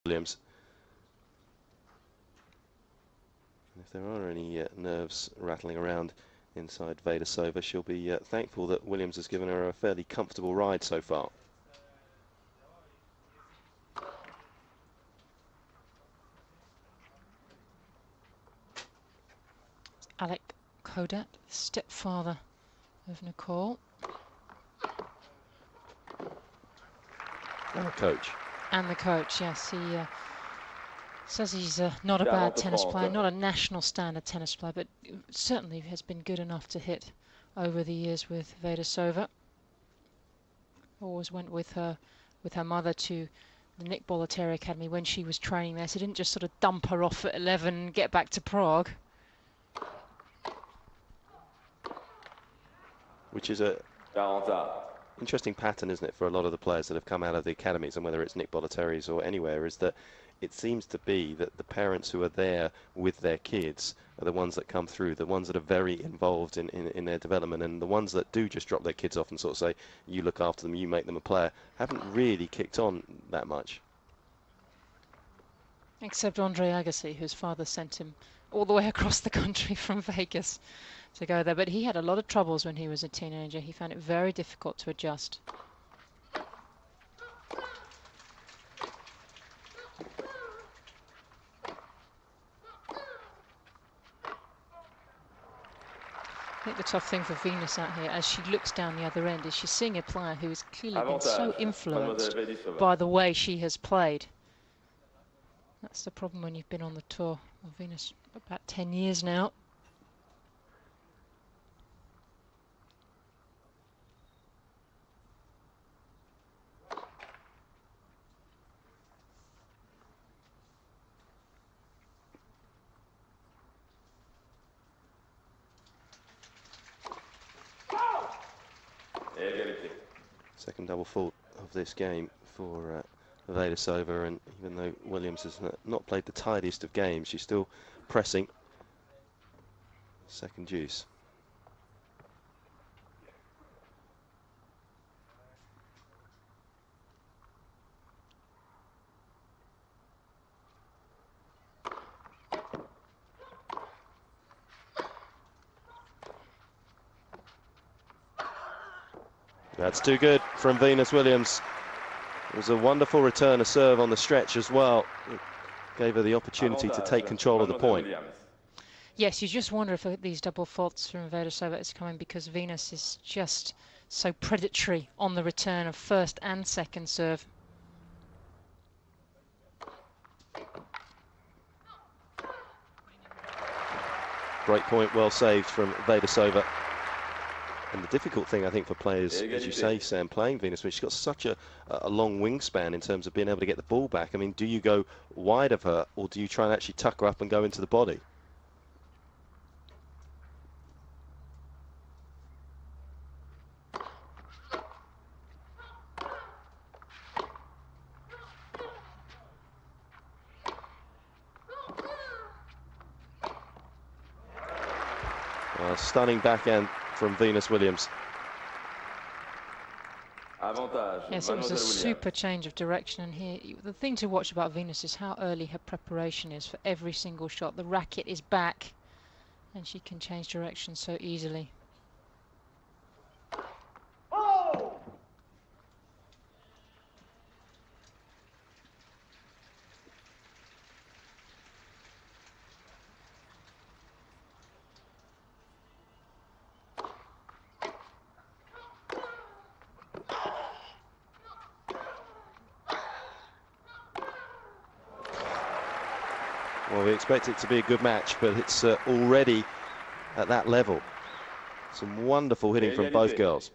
Williams. And if there are any nerves rattling around inside Vaidisova, she'll be thankful that Williams has given her a fairly comfortable ride so far. Alec Kodat, stepfather of Nicole. And the coach. And the coach, yes. He says he's not a bad tennis player, not a national standard tennis player, but certainly has been good enough to hit over the years with Vaidisova. Always went with her mother to the Nick Bollettieri Academy when she was training there, so didn't just sort of dump her off at 11 and get back to Prague. Which is a interesting pattern, isn't it, for a lot of the players that have come out of the academies, and whether it's Nick Bollettieri's or anywhere, is that it seems to be that the parents who are there with their kids are the ones that come through, the ones that are very involved in their development, and the ones that do just drop their kids off and sort of say, you look after them, you make them a player, haven't really kicked on that much. Except Andre Agassi, whose father sent him all the way across the country from Vegas to go there. But he had a lot of troubles when he was a teenager. He found it very difficult to adjust. I think the tough thing for Venus out here, as she looks down the other end, is she's seeing a player who has clearly been so influenced by the way she has played. That's the problem when you've been on the tour of Venus about 10 years now. Second double fault of this game for Vaidisova, and even though Williams has not played the tidiest of games, she's still pressing. Second deuce. That's too good from Venus Williams. It was a wonderful return to serve on the stretch as well. It gave her the opportunity to take control of the point. Yes, you just wonder if these double faults from Vaidisova is coming because Venus is just so predatory on the return of first and second serve. Great point, well saved from Vaidisova. And the difficult thing, I think, for players, as you say, Sam, playing Venus, she's got such a long wingspan in terms of being able to get the ball back. I mean, do you go wide of her, or do you try and actually tuck her up and go into the body? Stunning backhand from Venus Williams. Yes, it was a super change of direction, and here the thing to watch about Venus is how early her preparation is for every single shot. The racket is back and she can change direction so easily. Well, we expect it to be a good match, but it's already at that level. Some wonderful hitting from both girls.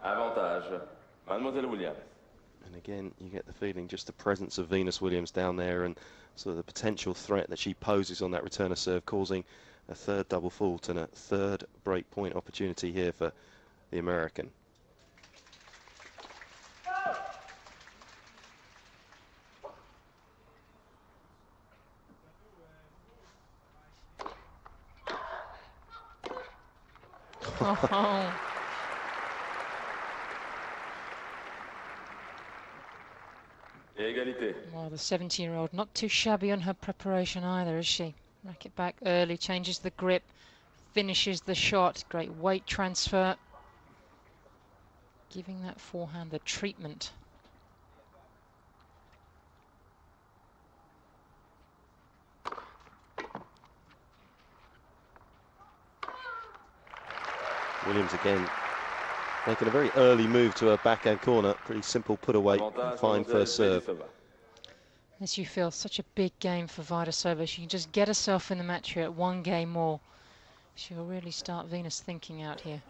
Avantage, Mademoiselle Williams. And again, you get the feeling just the presence of Venus Williams down there and sort of the potential threat that she poses on that return of serve, causing a third double fault and a third break point opportunity here for the American. Oh. Well, the 17-year-old not too shabby on her preparation either, is she? Racket back early, changes the grip, finishes the shot. Great weight transfer. Giving that forehand the treatment. Williams again making a very early move to her backhand corner. Pretty simple put away, fine first serve. As you feel, such a big game for Vaidisova. She can just get herself in the match here at one game more. She'll really start Venus thinking out here.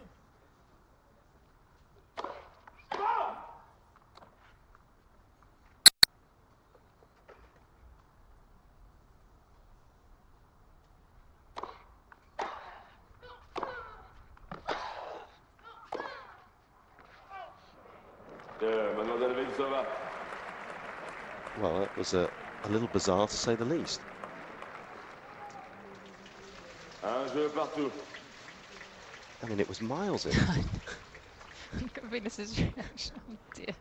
Well, that was a little bizarre to say the least. Un jeu partout. I mean, it was miles in. Venus's reaction. Oh dear.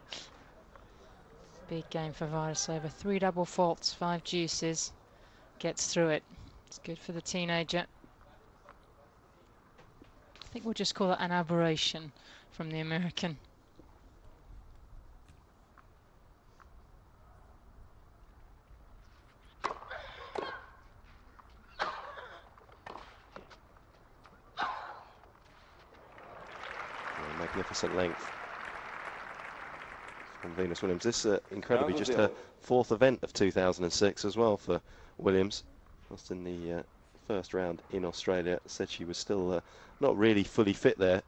Big game for Vaidisova. 3 double faults, 5 deuces. Gets through it. It's good for the teenager. I think we'll just call it an aberration from the American. Magnificent length from Venus Williams. This incredibly just her 4th event of 2006 as well for Williams. Lost in the first round in Australia. Said she was still not really fully fit there.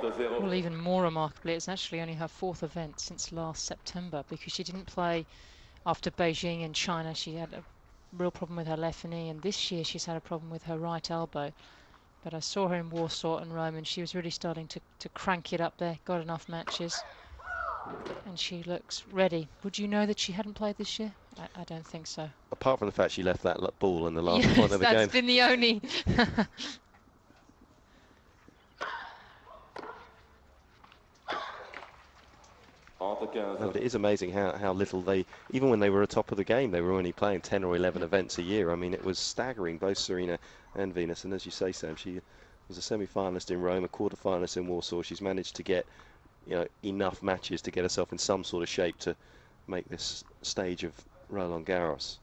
Well, even more remarkably, it's actually only her 4th event since last September, because she didn't play after Beijing and China. She had a real problem with her left knee, and this year she's had a problem with her right elbow. But I saw her in Warsaw and Rome, and she was really starting to crank it up there, got enough matches, and she looks ready. Would you know that she hadn't played this year? I don't think so. Apart from the fact she left that ball in the last yes, point of the game. That's been the only... But it is amazing how little they, even when they were atop of the game, they were only playing 10 or 11 events a year. I mean, it was staggering, both Serena and Venus. And as you say, Sam, she was a semi-finalist in Rome, a quarter-finalist in Warsaw. She's managed to get, enough matches to get herself in some sort of shape to make this stage of Roland Garros.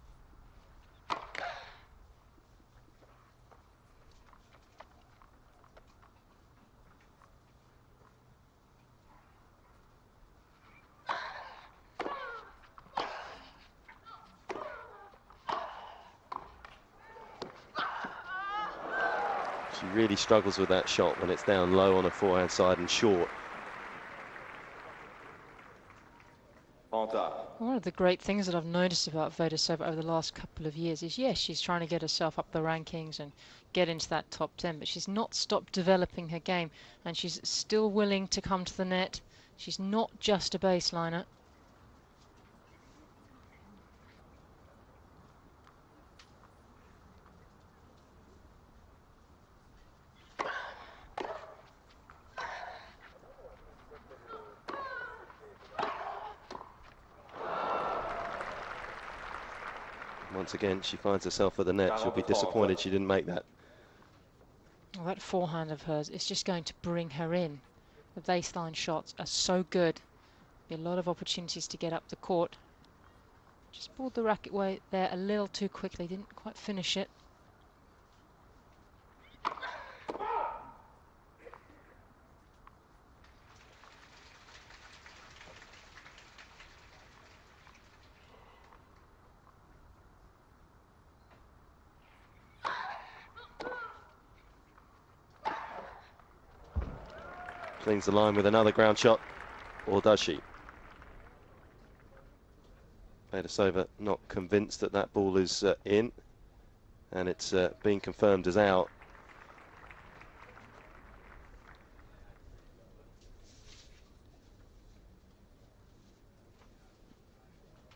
She really struggles with that shot when it's down low on her forehand side and short. One of the great things that I've noticed about Vaidisova over the last couple of years is, yes, she's trying to get herself up the rankings and get into that top 10, but she's not stopped developing her game, and she's still willing to come to the net. She's not just a baseliner. Once again, she finds herself at the net. She'll be disappointed she didn't make that. Well, that forehand of hers is just going to bring her in. The baseline shots are so good. Be a lot of opportunities to get up the court. Just pulled the racket away there a little too quickly. Didn't quite finish it. Cleans the line with another ground shot. or does she? Vaidisova not convinced that that ball is in, and it's being confirmed as out.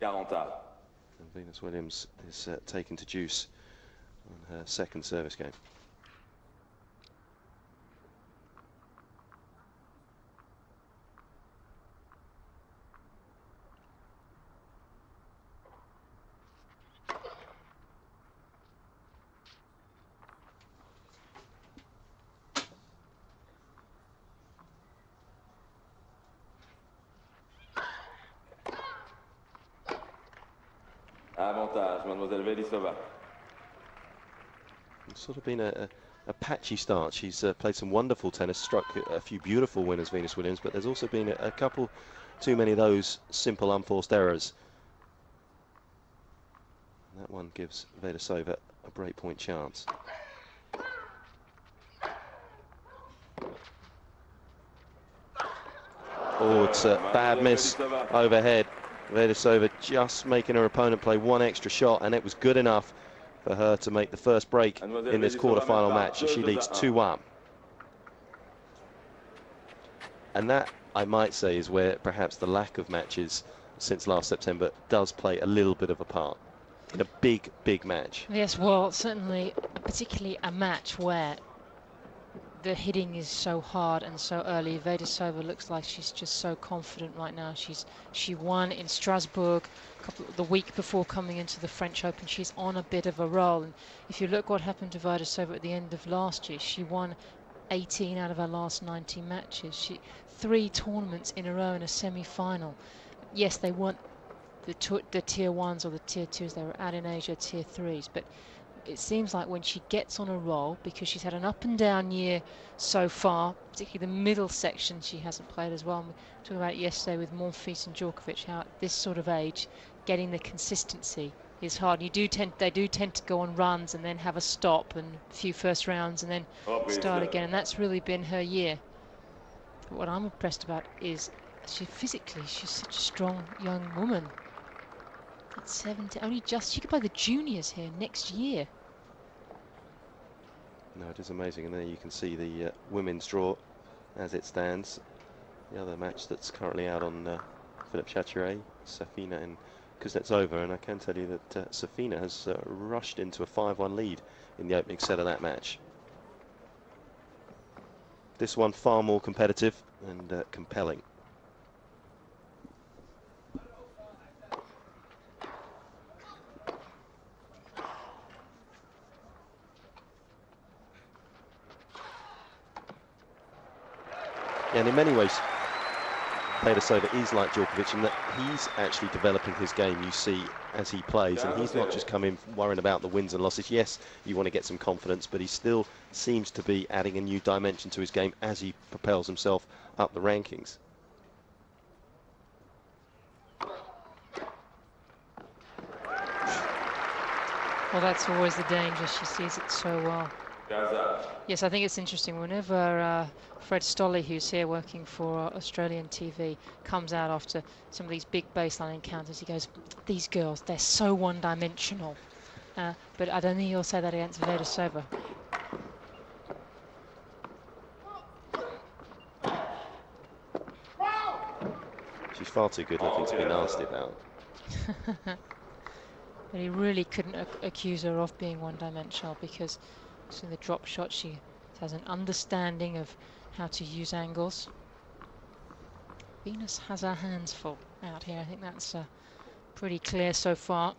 And Venus Williams is taken to deuce on her second service game. Avantage, Mademoiselle Vaidisova. It's sort of been a patchy start. She's played some wonderful tennis, struck a few beautiful winners, Venus Williams, but there's also been a couple too many of those simple unforced errors. And that one gives Vaidisova a breakpoint chance. Oh, it's a bad miss overhead. Vaidisova just making her opponent play one extra shot, and it was good enough for her to make the first break in this quarter-final match, and she leads 2-1. And that, I might say, is where perhaps the lack of matches since last September does play a little bit of a part in a big, big match. Yes, well, certainly, particularly a match where the hitting is so hard and so early. Vaidisova looks like she's just so confident right now. She won in Strasbourg the week before coming into the French Open. She's on a bit of a roll. And if you look what happened to Vaidisova at the end of last year, she won 18 out of her last 19 matches. 3 tournaments in a row in a semi-final. Yes, they weren't the tier 1s or the tier 2s. They were out in Asia tier 3s, but it seems like when she gets on a roll, because she's had an up and down year so far, particularly the middle section she hasn't played as well. And we were talking about it yesterday with Monfils and Djokovic, how at this sort of age getting the consistency is hard. They do tend to go on runs and then have a stop and a few first rounds and then start again, and that's really been her year. But what I'm impressed about is she's such a strong young woman. At 17, she could play the juniors here next year. No, it is amazing, and there you can see the women's draw as it stands. The other match that's currently out on Philippe Chatrier, Safina and Kuznetsova, and I can tell you that Safina has rushed into a 5-1 lead in the opening set of that match. This one far more competitive and compelling. And in many ways, Vaidisova is like Djokovic in that he's actually developing his game, you see, as he plays. And he's not just coming worrying about the wins and losses. Yes, you want to get some confidence, but he still seems to be adding a new dimension to his game as he propels himself up the rankings. Well, that's always the danger. She sees it so well. Yes, I think it's interesting. Whenever Fred Stolle, who's here working for Australian TV, comes out after some of these big baseline encounters, he goes, "These girls, they're so one-dimensional." But I don't think he'll say that against Vaidisova. She's far too good looking to be nasty about. But he really couldn't accuse her of being one-dimensional, because in the drop shot she has an understanding of how to use angles. Venus has her hands full out here. I think that's pretty clear so far.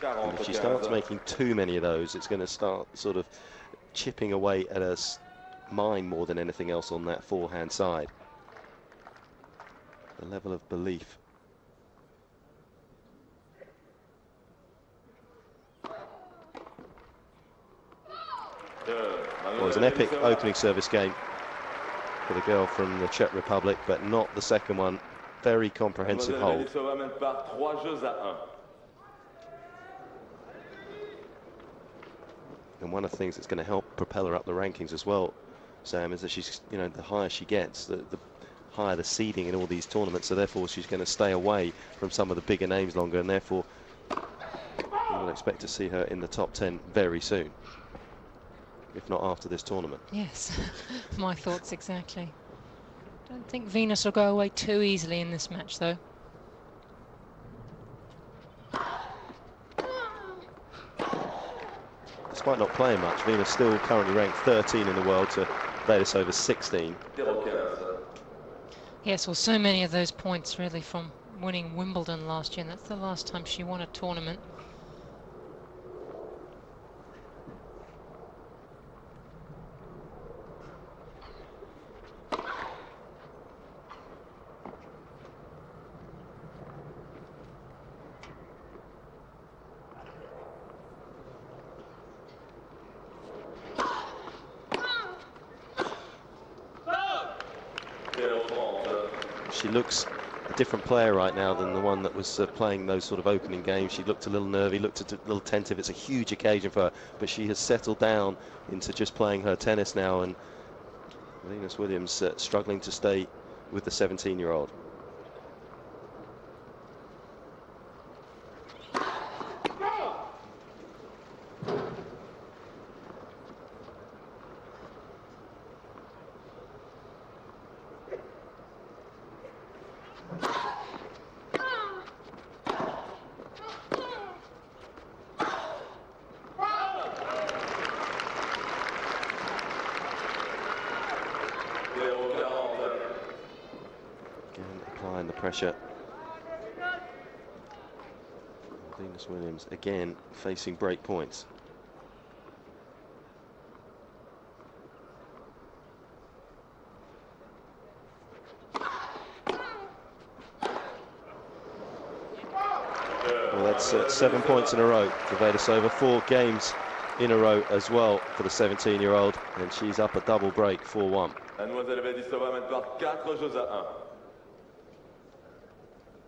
And if she starts making too many of those, it's going to start sort of chipping away at her mind more than anything else on that forehand side. The level of belief. Well, it was an epic opening service game for the girl from the Czech Republic, but not the second one. Very comprehensive hold. And one of the things that's going to help propel her up the rankings as well, Sam, is that she's, you know, the higher she gets, the higher the seeding in all these tournaments. So therefore, she's going to stay away from some of the bigger names longer, and therefore, you will expect to see her in the top 10 very soon, if not after this tournament. Yes, my thoughts exactly. Don't think Venus will go away too easily in this match, though. Despite not playing much, Venus still currently ranked 13 in the world to Vaidisova 16. Yes, well, so many of those points really from winning Wimbledon last year, and that's the last time she won a tournament. She looks a different player right now than the one that was playing those sort of opening games. She looked a little nervy, looked a little tentative. It's a huge occasion for her, but she has settled down into just playing her tennis now, and Venus Williams struggling to stay with the 17-year-old. Applying the pressure. Venus Williams again facing break points. Well, that's 7 points in a row for Vaidisova, 4 games in a row as well for the 17-year-old, and she's up a double break, 4-1.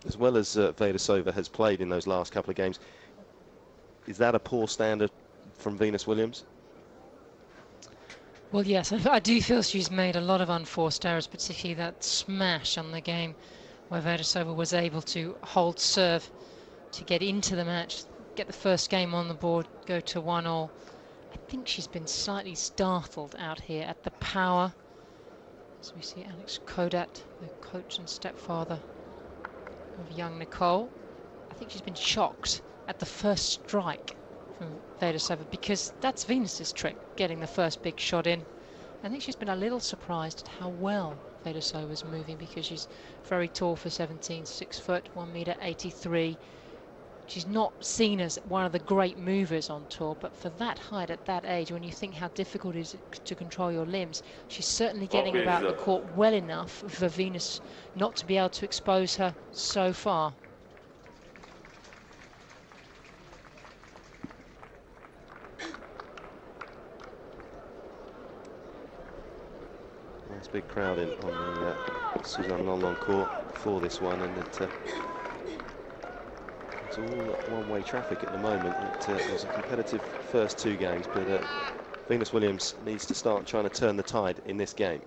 As well as Vaidisova has played in those last couple of games, is that a poor standard from Venus Williams? Well, yes, I do feel she's made a lot of unforced errors, particularly that smash on the game where Vaidisova was able to hold serve to get into the match, get the first game on the board, go to 1-1. I think she's been slightly startled out here at the power. As we see Alex Kodat, the coach and stepfather of young Nicole. I think she's been shocked at the first strike from Vaidisova, because that's Venus's trick, getting the first big shot in. I think she's been a little surprised at how well Vaidisova's moving, because she's very tall for 17, 6 foot, 1.83 meters. She's not seen as one of the great movers on tour, but for that height at that age, when you think how difficult it is to control your limbs, she's certainly getting about the court well enough for Venus not to be able to expose her so far. Nice big crowd in on the Suzanne Longnon court for this one, and it's all one-way traffic at the moment. It was a competitive first 2 games, but Venus Williams needs to start trying to turn the tide in this game.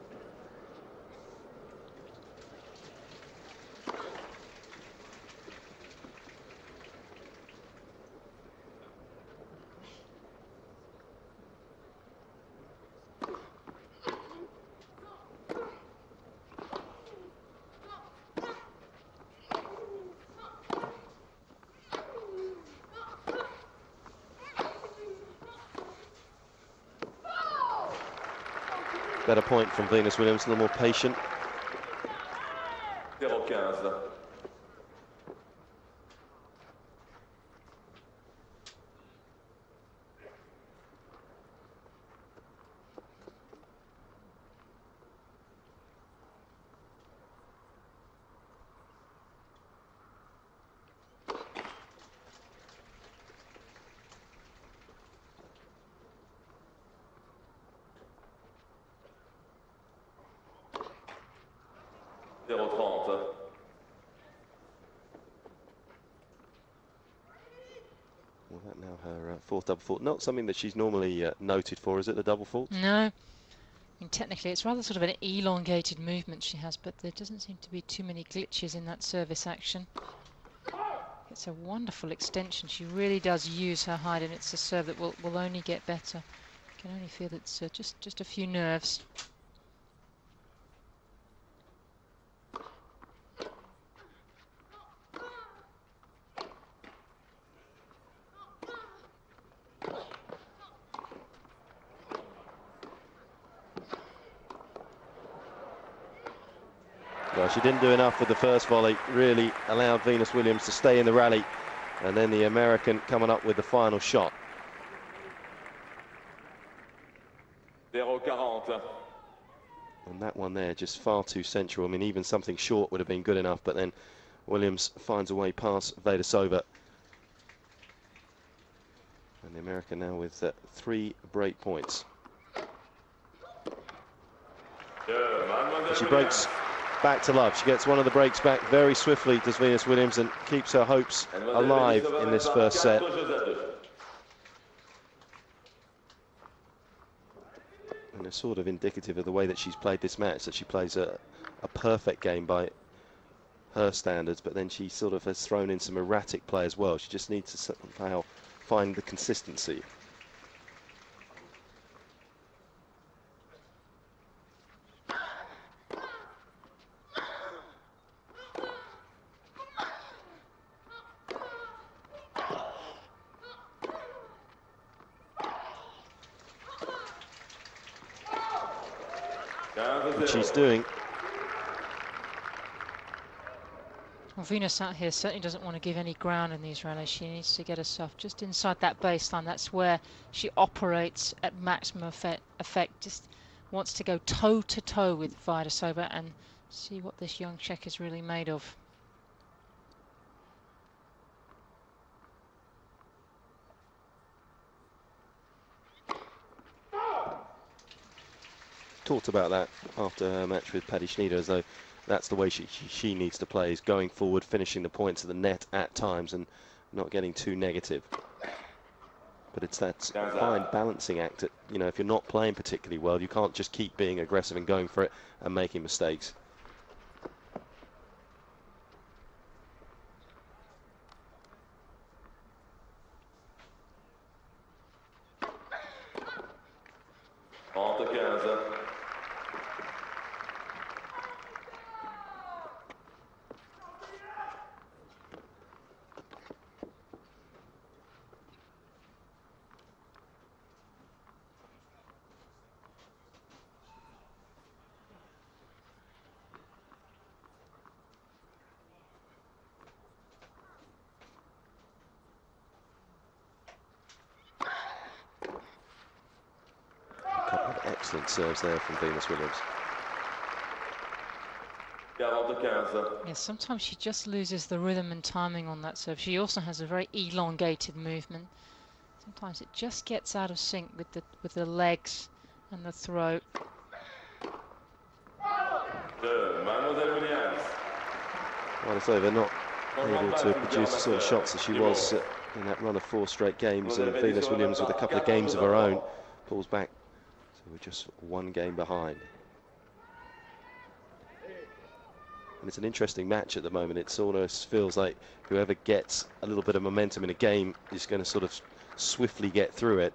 Better point from Venus Williams, a little more patient. 0-15. fourth double fault. Not something that she's normally noted for, is it, the double fault? No. I mean, technically, it's rather sort of an elongated movement she has, but there doesn't seem to be too many glitches in that service action. It's a wonderful extension. She really does use her height, and it's a serve that will only get better. You can only feel it's just a few nerves. Well, she didn't do enough with the first volley, really allowed Venus Williams to stay in the rally, and then the American coming up with the final shot. 0-40. And that one there just far too central. I mean, even something short would have been good enough, but then Williams finds a way past Vaidisova. And the American now with 3 break points. And she breaks back to love. She gets one of the breaks back very swiftly, does Venus Williams, and keeps her hopes alive in this first set. And it's sort of indicative of the way that she's played this match, that she plays a perfect game by her standards, but then she sort of has thrown in some erratic play as well. She just needs to somehow find the consistency. What she's doing. Well, Venus out here certainly doesn't want to give any ground in these rallies. She needs to get herself just inside that baseline. That's where she operates at maximum effect. Just wants to go toe to toe with Vaidisova and see what this young Czech is really made of. Talked about that after her match with Paddy Schnyder, as though that's the way she needs to play, is going forward, finishing the points at the net at times and not getting too negative. But it's that fine balancing act that, you know, if you're not playing particularly well, you can't just keep being aggressive and going for it and making mistakes. Excellent serves there from Venus Williams. Yes, sometimes she just loses the rhythm and timing on that serve. She also has a very elongated movement. Sometimes it just gets out of sync with the legs and the throat. Vaidisova not able to produce the sort of shots as she was in that run of 4 straight games, and Venus Williams, with a couple of games of her own, pulls back. So we're just 1 game behind. And it's an interesting match at the moment. It almost feels like whoever gets a little bit of momentum in a game is going to sort of swiftly get through it.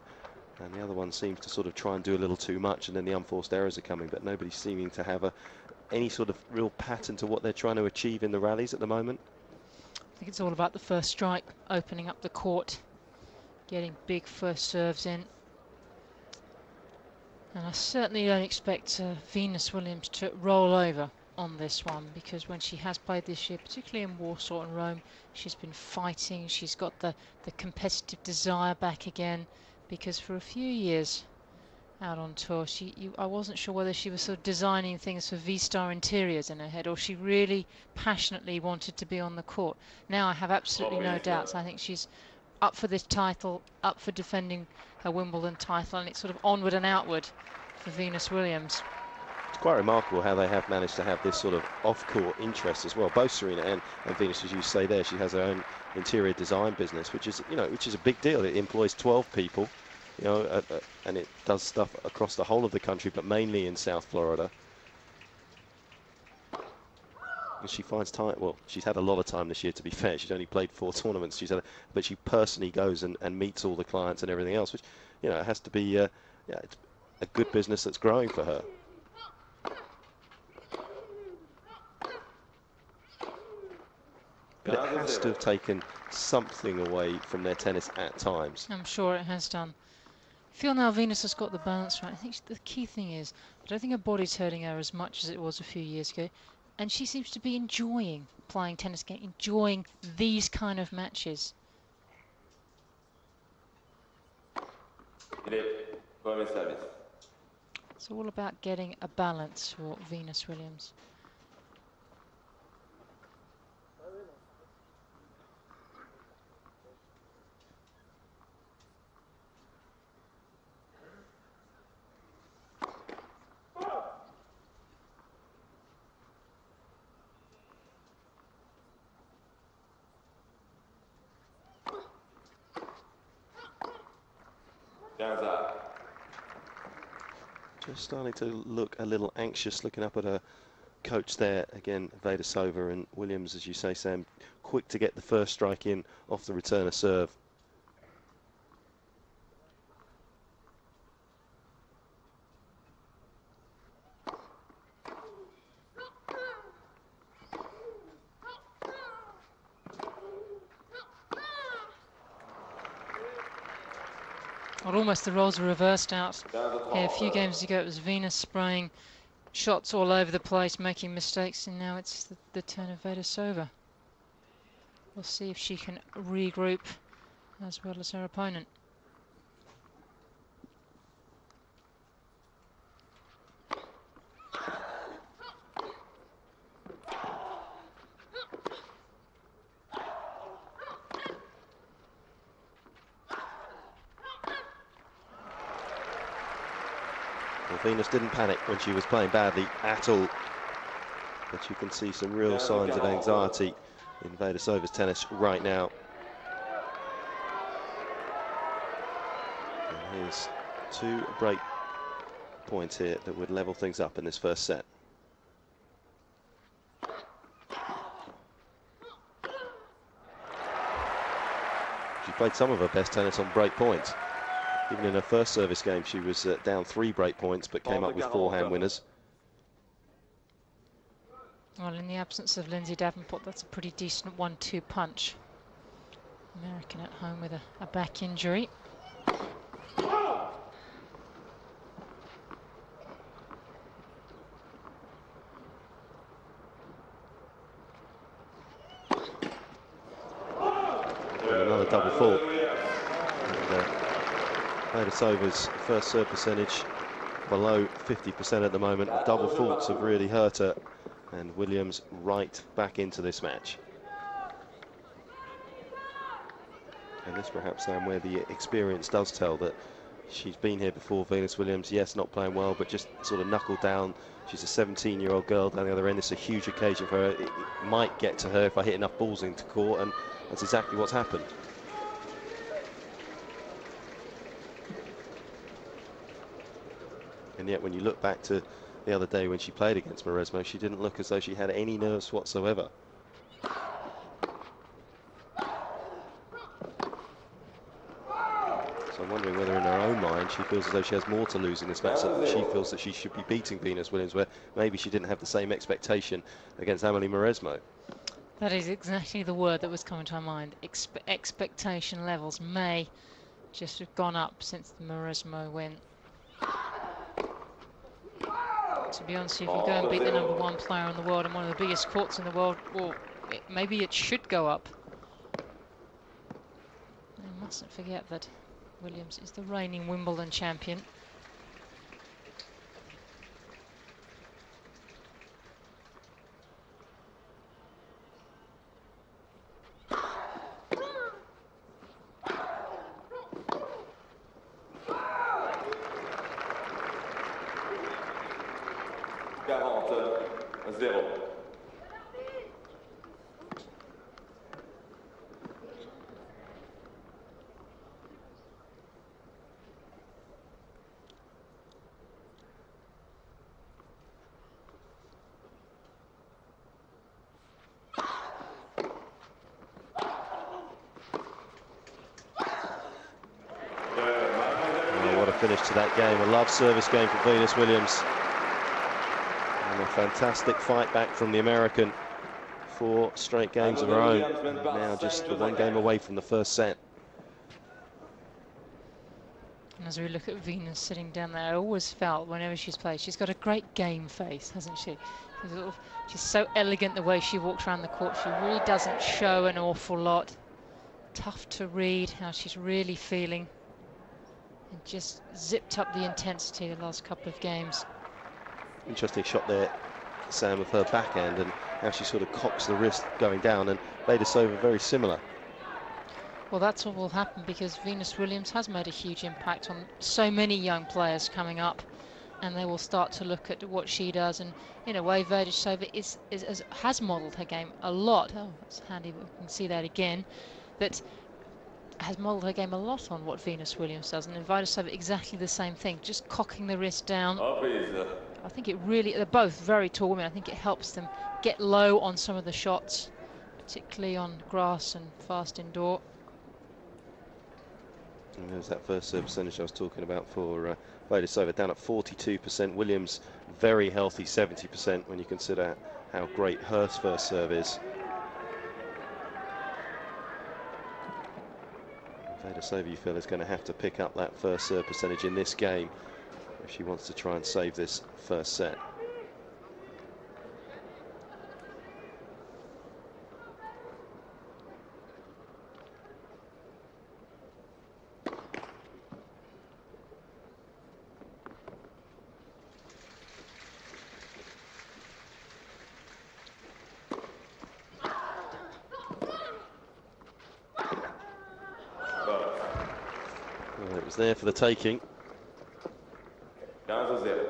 And the other one seems to sort of try and do a little too much, and then the unforced errors are coming, but nobody's seeming to have any sort of real pattern to what they're trying to achieve in the rallies at the moment. I think it's all about the first strike, opening up the court, getting big first serves in. And I certainly don't expect Venus Williams to roll over on this one, because when she has played this year, particularly in Warsaw and Rome, she's been fighting. She's got the competitive desire back again, because for a few years out on tour, I wasn't sure whether she was sort of designing things for V-Star Interiors in her head, or she really passionately wanted to be on the court. Now I have absolutely no doubts. I think she's up for this title, up for defending her Wimbledon title, and it's sort of onward and outward for Venus Williams. quite remarkable how they have managed to have this sort of off-court interest as well. Both Serena and Venus, as you say there, she has her own interior design business, which is, you know, which is a big deal. It employs 12 people, you know, and it does stuff across the whole of the country, but mainly in South Florida. And she finds time. Well, she's had a lot of time this year, to be fair. She's only played 4 tournaments. But she personally goes and meets all the clients and everything else, which, you know, it has to be, yeah, it's a good business that's growing for her. But it has to have taken something away from their tennis at times. I'm sure it has done. I feel now Venus has got the balance right. I think the key thing is, I don't think her body's hurting her as much as it was a few years ago. And she seems to be enjoying playing tennis, enjoying these kind of matches. It's all about getting a balance for Venus Williams. Just starting to look a little anxious, looking up at her coach there. Again, Vaidisova, and Williams, as you say, Sam, quick to get the first strike in off the return of serve. Well, almost the roles are reversed out here. A few games ago it was Venus spraying shots all over the place, making mistakes, and now it's the turn of Vaidisova. We'll see if she can regroup as well as her opponent. Venus didn't panic when she was playing badly at all, but you can see some real signs of anxiety in Vaidisova's tennis right now. And here's 2 break points here that would level things up in this first set. She played some of her best tennis on break points. Even in her first service game, she was down 3 break points, but came up with 4-hand winners. Well, in the absence of Lindsay Davenport, that's a pretty decent 1-2 punch. American at home with a back injury. And another double fault. Vaidisova's first serve percentage below 50% at the moment. Double faults have really hurt her, and Williams right back into this match. And this perhaps, Sam, where the experience does tell that she's been here before. Venus Williams, yes, not playing well, but just sort of knuckled down. She's a 17-year-old girl down the other end. It's a huge occasion for her. It might get to her if I hit enough balls into court, and that's exactly what's happened. And yet when you look back to the other day when she played against Mauresmo, she didn't look as though she had any nerves whatsoever. So I'm wondering whether in her own mind she feels as though she has more to lose in this match, that she feels that she should be beating Venus Williams, where maybe she didn't have the same expectation against Amelie Mauresmo. That is exactly the word that was coming to my mind. Expectation levels may just have gone up since the Mauresmo win. To be honest, if you go and beat the #1 player in the world and one of the biggest courts in the world, well, maybe it should go up. We mustn't forget that Williams is the reigning Wimbledon champion. 0. What a finish to that game. A love service game for Venus Williams. And a fantastic fight back from the American. 4 straight games of her own. Now just the 1 game away from the first set. And as we look at Venus sitting down there, I always felt whenever she's played, she's got a great game face, hasn't she? She's so elegant the way she walks around the court. She really doesn't show an awful lot. Tough to read how she's really feeling. And just zipped up the intensity the last couple of games. Interesting shot there, Sam, with her backhand and how she sort of cocks the wrist going down, and Vaidisova very similar. Well, that's what will happen because Venus Williams has made a huge impact on so many young players coming up, and they will start to look at what she does. And in a way, Vaidisova has modelled her game a lot. Oh, that's handy, we can see that again. That has modelled her game a lot on what Venus Williams does, and in Vaidisova exactly the same thing, just cocking the wrist down. I think it really, they're both very tall women. I think it helps them get low on some of the shots, particularly on grass and fast indoor. And there's that first serve percentage I was talking about for Vaidisova, down at 42%. Williams very healthy, 70% when you consider how great her first serve is. Vaidisova, you feel, is going to have to pick up that first serve percentage in this game if she wants to try and save this first set. Well, it was there for the taking. 15-0.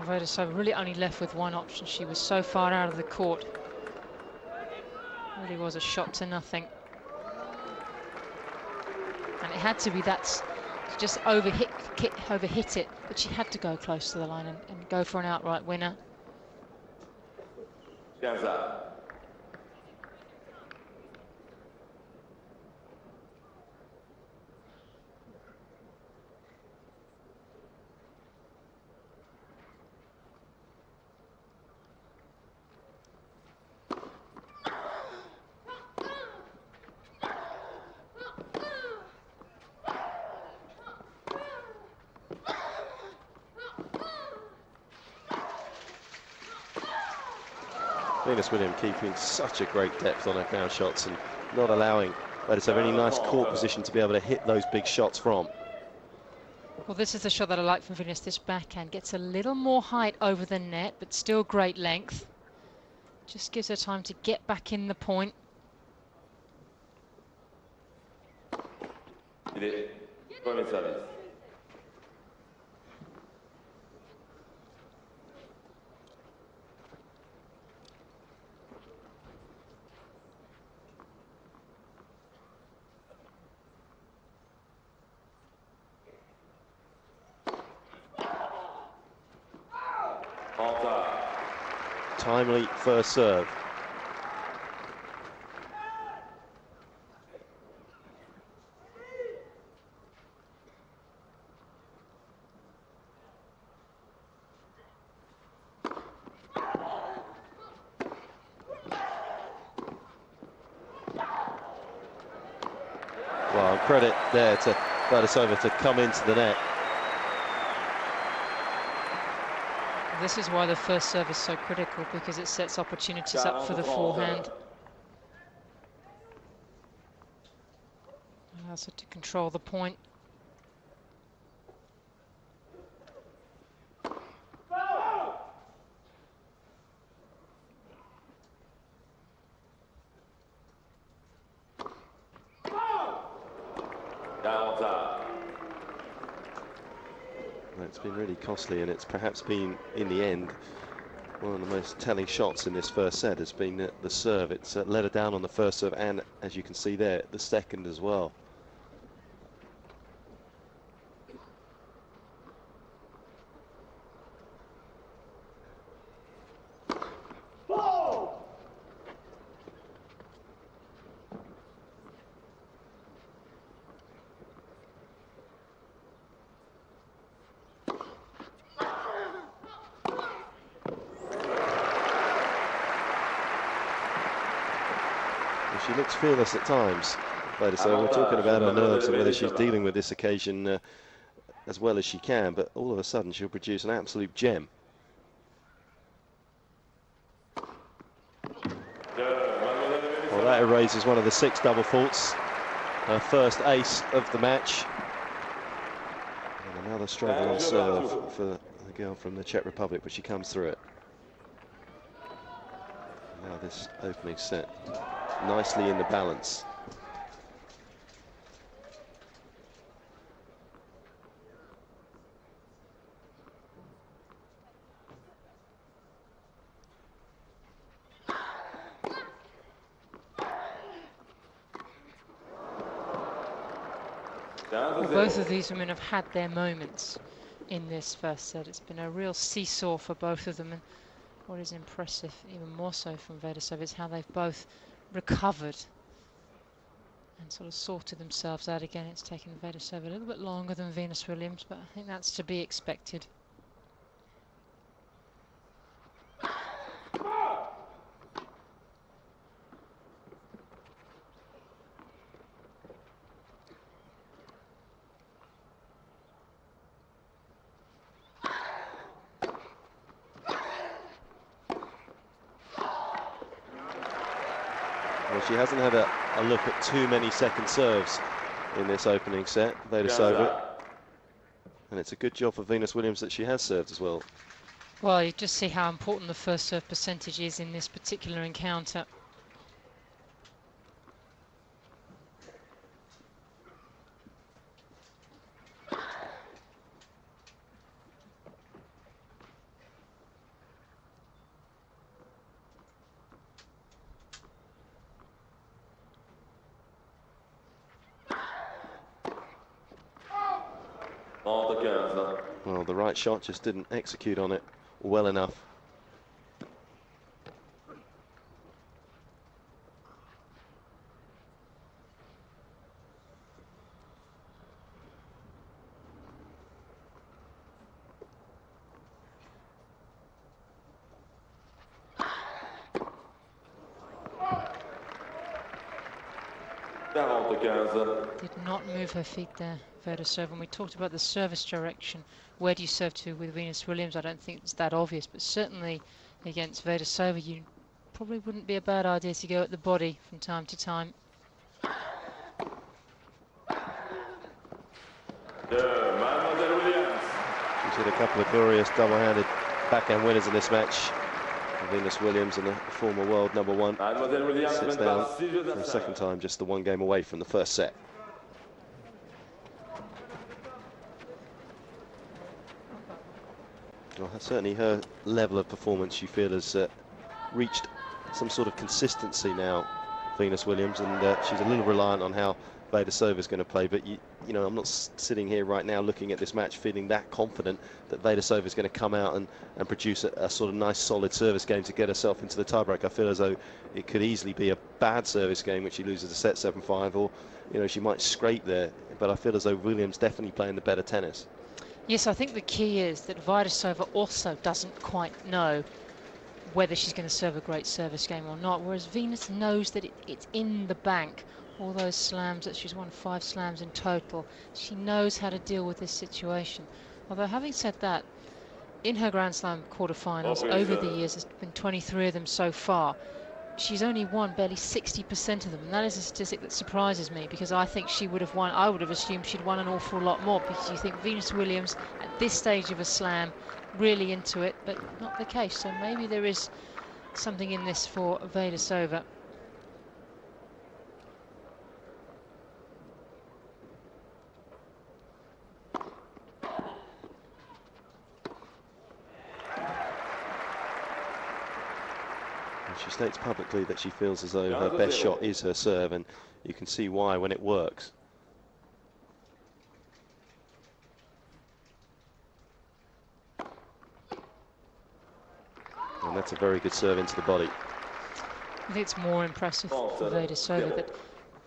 Vaidisova really only left with one option. She was so far out of the court. Really was a shot to nothing. And it had to be that, she just overhit it, but she had to go close to the line and go for an outright winner. 15. Venus Williams keeping such a great depth on her ground shots and not allowing Vaidisova any nice court position to be able to hit those big shots from. Well, this is the shot that I like from Venus. This backhand gets a little more height over the net, but still great length. Just gives her time to get back in the point. Premier service. Timely first serve. Well, credit there to Vaidisova to come into the net. This is why the first serve is so critical, because it sets opportunities up for the forehand. allows her to control the point. It's been really costly, and it's perhaps been, in the end, one of the most telling shots in this first set has been the serve. It's let her down on the first serve, and as you can see there, the second as well. She looks fearless at times, Vaidisova. We're talking about her nerves and whether she's dealing with this occasion as well as she can, but all of a sudden she'll produce an absolute gem. Well, that erases one of the 6 double faults. Her first ace of the match. And another struggle on serve for the girl from the Czech Republic, but she comes through it. Now this opening set nicely in the balance. Well, both of these women have had their moments in this first set. It's been a real seesaw for both of them, and what is impressive, even more so from Vaidisova, is how they've both recovered and sort of sorted themselves out again. It's taken Vaidisova a little bit longer than Venus Williams, but I think that's to be expected. Well, she hasn't had a look at too many second serves in this opening set, Vaidisova. And it's a good job for Venus Williams that she has served as well. Well, you just see how important the first serve percentage is in this particular encounter. Well, the right shot just didn't execute on it well enough. Did not move her feet there, Vaidisova. And we talked about the service direction. Where do you serve to with Venus Williams? I don't think it's that obvious, but certainly against Vaidisova, you probably wouldn't be a bad idea to go at the body from time to time. She's hit a couple of glorious double-handed backhand winners in this match. Venus Williams, and the former world #1, sits down for the second time, just the 1 game away from the first set. Well, certainly her level of performance, you feel, has reached some sort of consistency now, Venus Williams, and she's a little reliant on how Vaidisova is going to play. But you know, I'm not sitting here right now looking at this match feeling that confident that Vaidisova is going to come out and produce a sort of nice solid service game to get herself into the tiebreak. I feel as though it could easily be a bad service game which she loses a set 7-5, or she might scrape there. But I feel as though Williams definitely playing the better tennis. Yes, I think the key is that Vaidisova also doesn't quite know whether she's going to serve a great service game or not, whereas Venus knows that it's in the bank. All those slams that she's won, 5 slams in total, she knows how to deal with this situation. Although, having said that, in her Grand Slam quarterfinals over the years, there's been 23 of them so far, she's only won barely 60% of them, and that is a statistic that surprises me, because I think she would have won. I would have assumed she'd won an awful lot more, because you think Venus Williams at this stage of a slam really into it, but not the case. So maybe there is something in this for Vaidisova. She states publicly that she feels as though her best shot is her serve, and you can see why when it works. And that's a very good serve into the body. I think it's more impressive for Vaidisova that,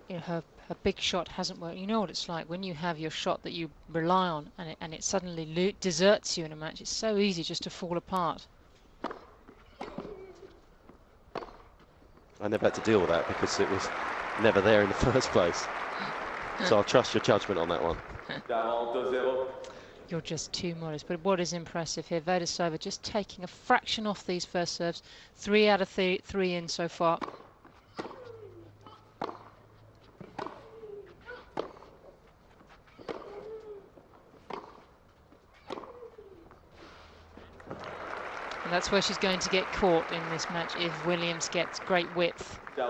you know, her big shot hasn't worked. You know what it's like when you have your shot that you rely on, and it suddenly deserts you in a match. It's so easy just to fall apart. I never had to deal with that because it was never there in the first place. So I'll trust your judgment on that one. You're just too modest. But what is impressive here, Vaidisova just taking a fraction off these first serves. 3 out of 3 in so far. And that's where she's going to get caught in this match if Williams gets great width. You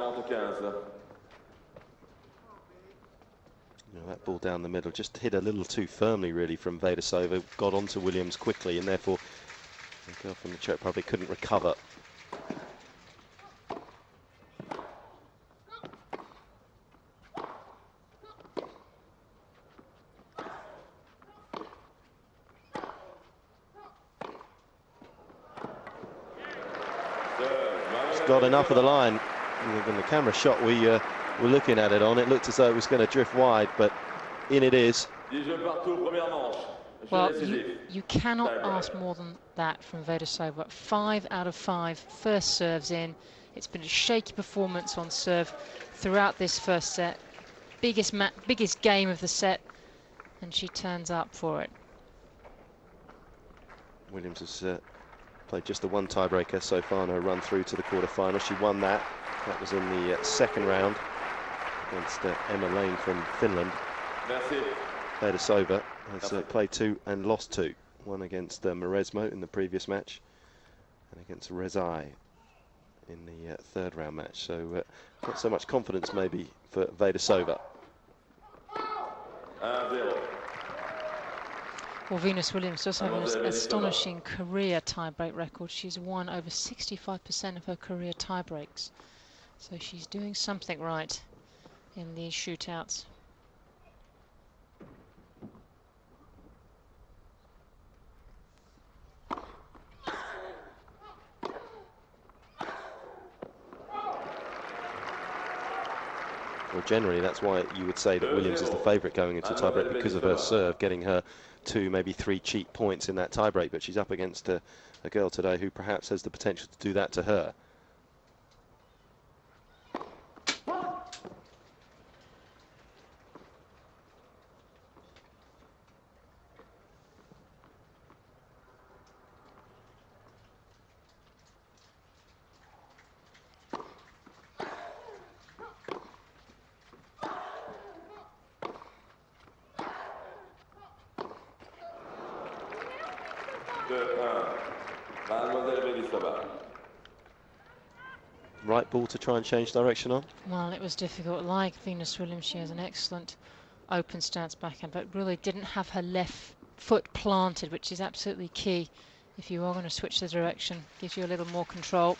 know, that ball down the middle just hit a little too firmly, really, from Vaidisova. Got onto Williams quickly, and therefore the girl from the Czech Republic couldn't recover. Got enough of the line. When the camera shot we were looking at it on, it looked as though it was going to drift wide, but in it is. Well, you cannot ask more than that from Vaidisova. 5 out of 5 first serves in. It's been a shaky performance on serve throughout this first set. Biggest game of the set, and she turns up for it. Williams has played just the one tiebreaker so far in her run through to the quarterfinal. She won that. That was in the second round against Emma Lane from Finland. Vaidisova has played 2 and lost 2. One against Mauresmo in the previous match, and against Rezai in the third round match. So not so much confidence maybe for Vaidisova. Well, Venus Williams does have an astonishing career tiebreak record. She's won over 65% of her career tiebreaks. So she's doing something right in these shootouts. Well, generally, that's why you would say that Williams is the favourite going into tiebreak, because of her serve, getting her 2, maybe 3 cheap points in that tiebreak. But she's up against a girl today who perhaps has the potential to do that to her. Right ball to try and change direction on? Well, it was difficult. Like Venus Williams, she has an excellent open stance backhand, but really didn't have her left foot planted, which is absolutely key if you are going to switch the direction. Gives you a little more control.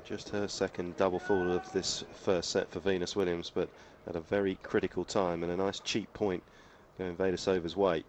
Just her second double fall of this first set for Venus Williams, but at a very critical time, and a nice cheap point going Vaidisova's way.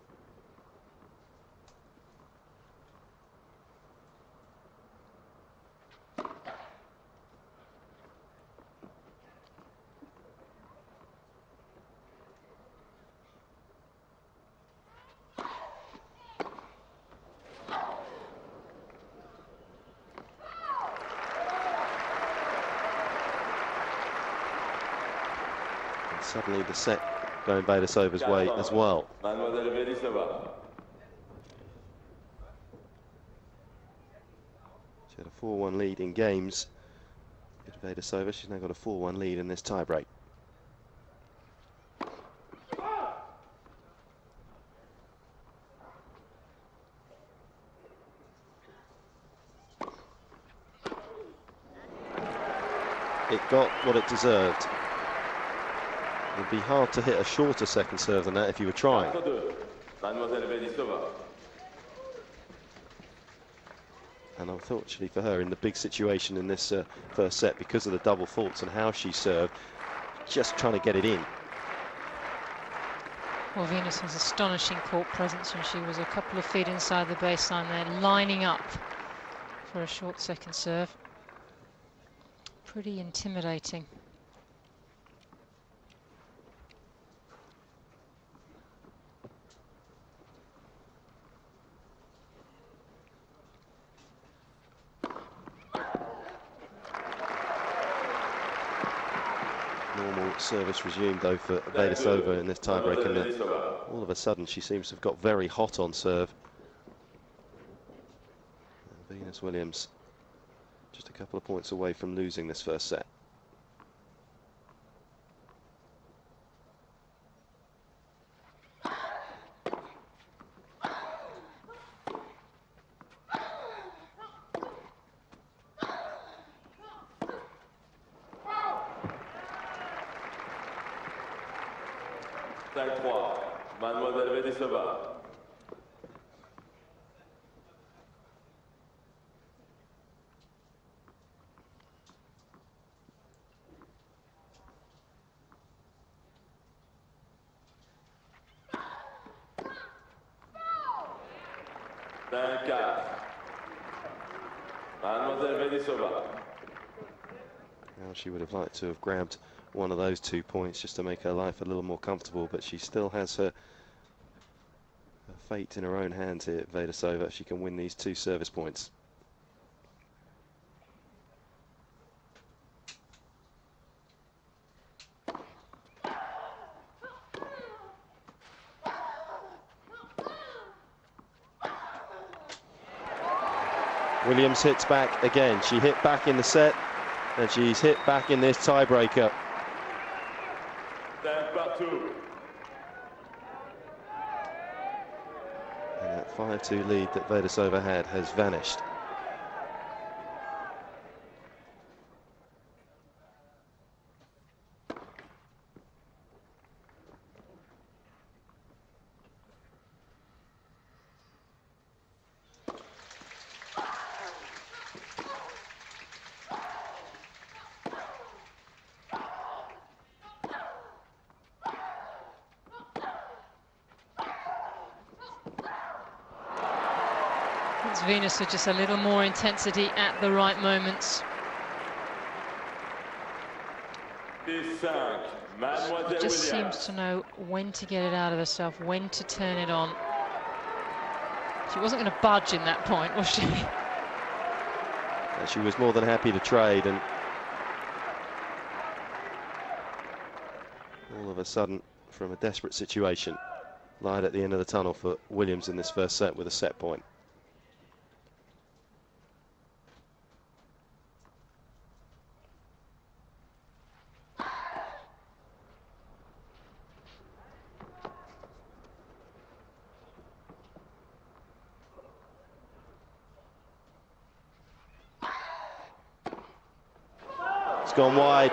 Suddenly the set going Vaidisova's way as well. Mademoiselle Vaidisova. She had a 4-1 lead in games. Vaidisova, she's now got a 4-1 lead in this tiebreak. It got what it deserved. It'd be hard to hit a shorter second serve than that if you were trying. Mademoiselle Vaidisova. And unfortunately for her, in the big situation in this first set, because of the double faults and how she served, just trying to get it in. Well, Venus has astonishing court presence, and she was a couple of feet inside the baseline there, lining up for a short second serve. Pretty intimidating. Normal service resumed though for Vaidisova in this tiebreak, and all of a sudden she seems to have got very hot on serve. And Venus Williams just a couple of points away from losing this first set. Mademoiselle Vaidisova. Mademoiselle Vaidisova. Now she would have liked to have grabbed one of those 2 points just to make her life a little more comfortable, but she still has her fate in her own hands here at Vaidisova. She can win these 2 service points. Williams hits back again. She hit back in the set, and she's hit back in this tiebreaker. And that 5-2 lead that Vaidisova had has vanished. It's Venus with just a little more intensity at the right moments. She just seems to know when to get it out of herself, when to turn it on. She wasn't going to budge in that point, was she? She was more than happy to trade, and all of a sudden, from a desperate situation, light at the end of the tunnel for Williams in this first set with a set point. It's gone wide,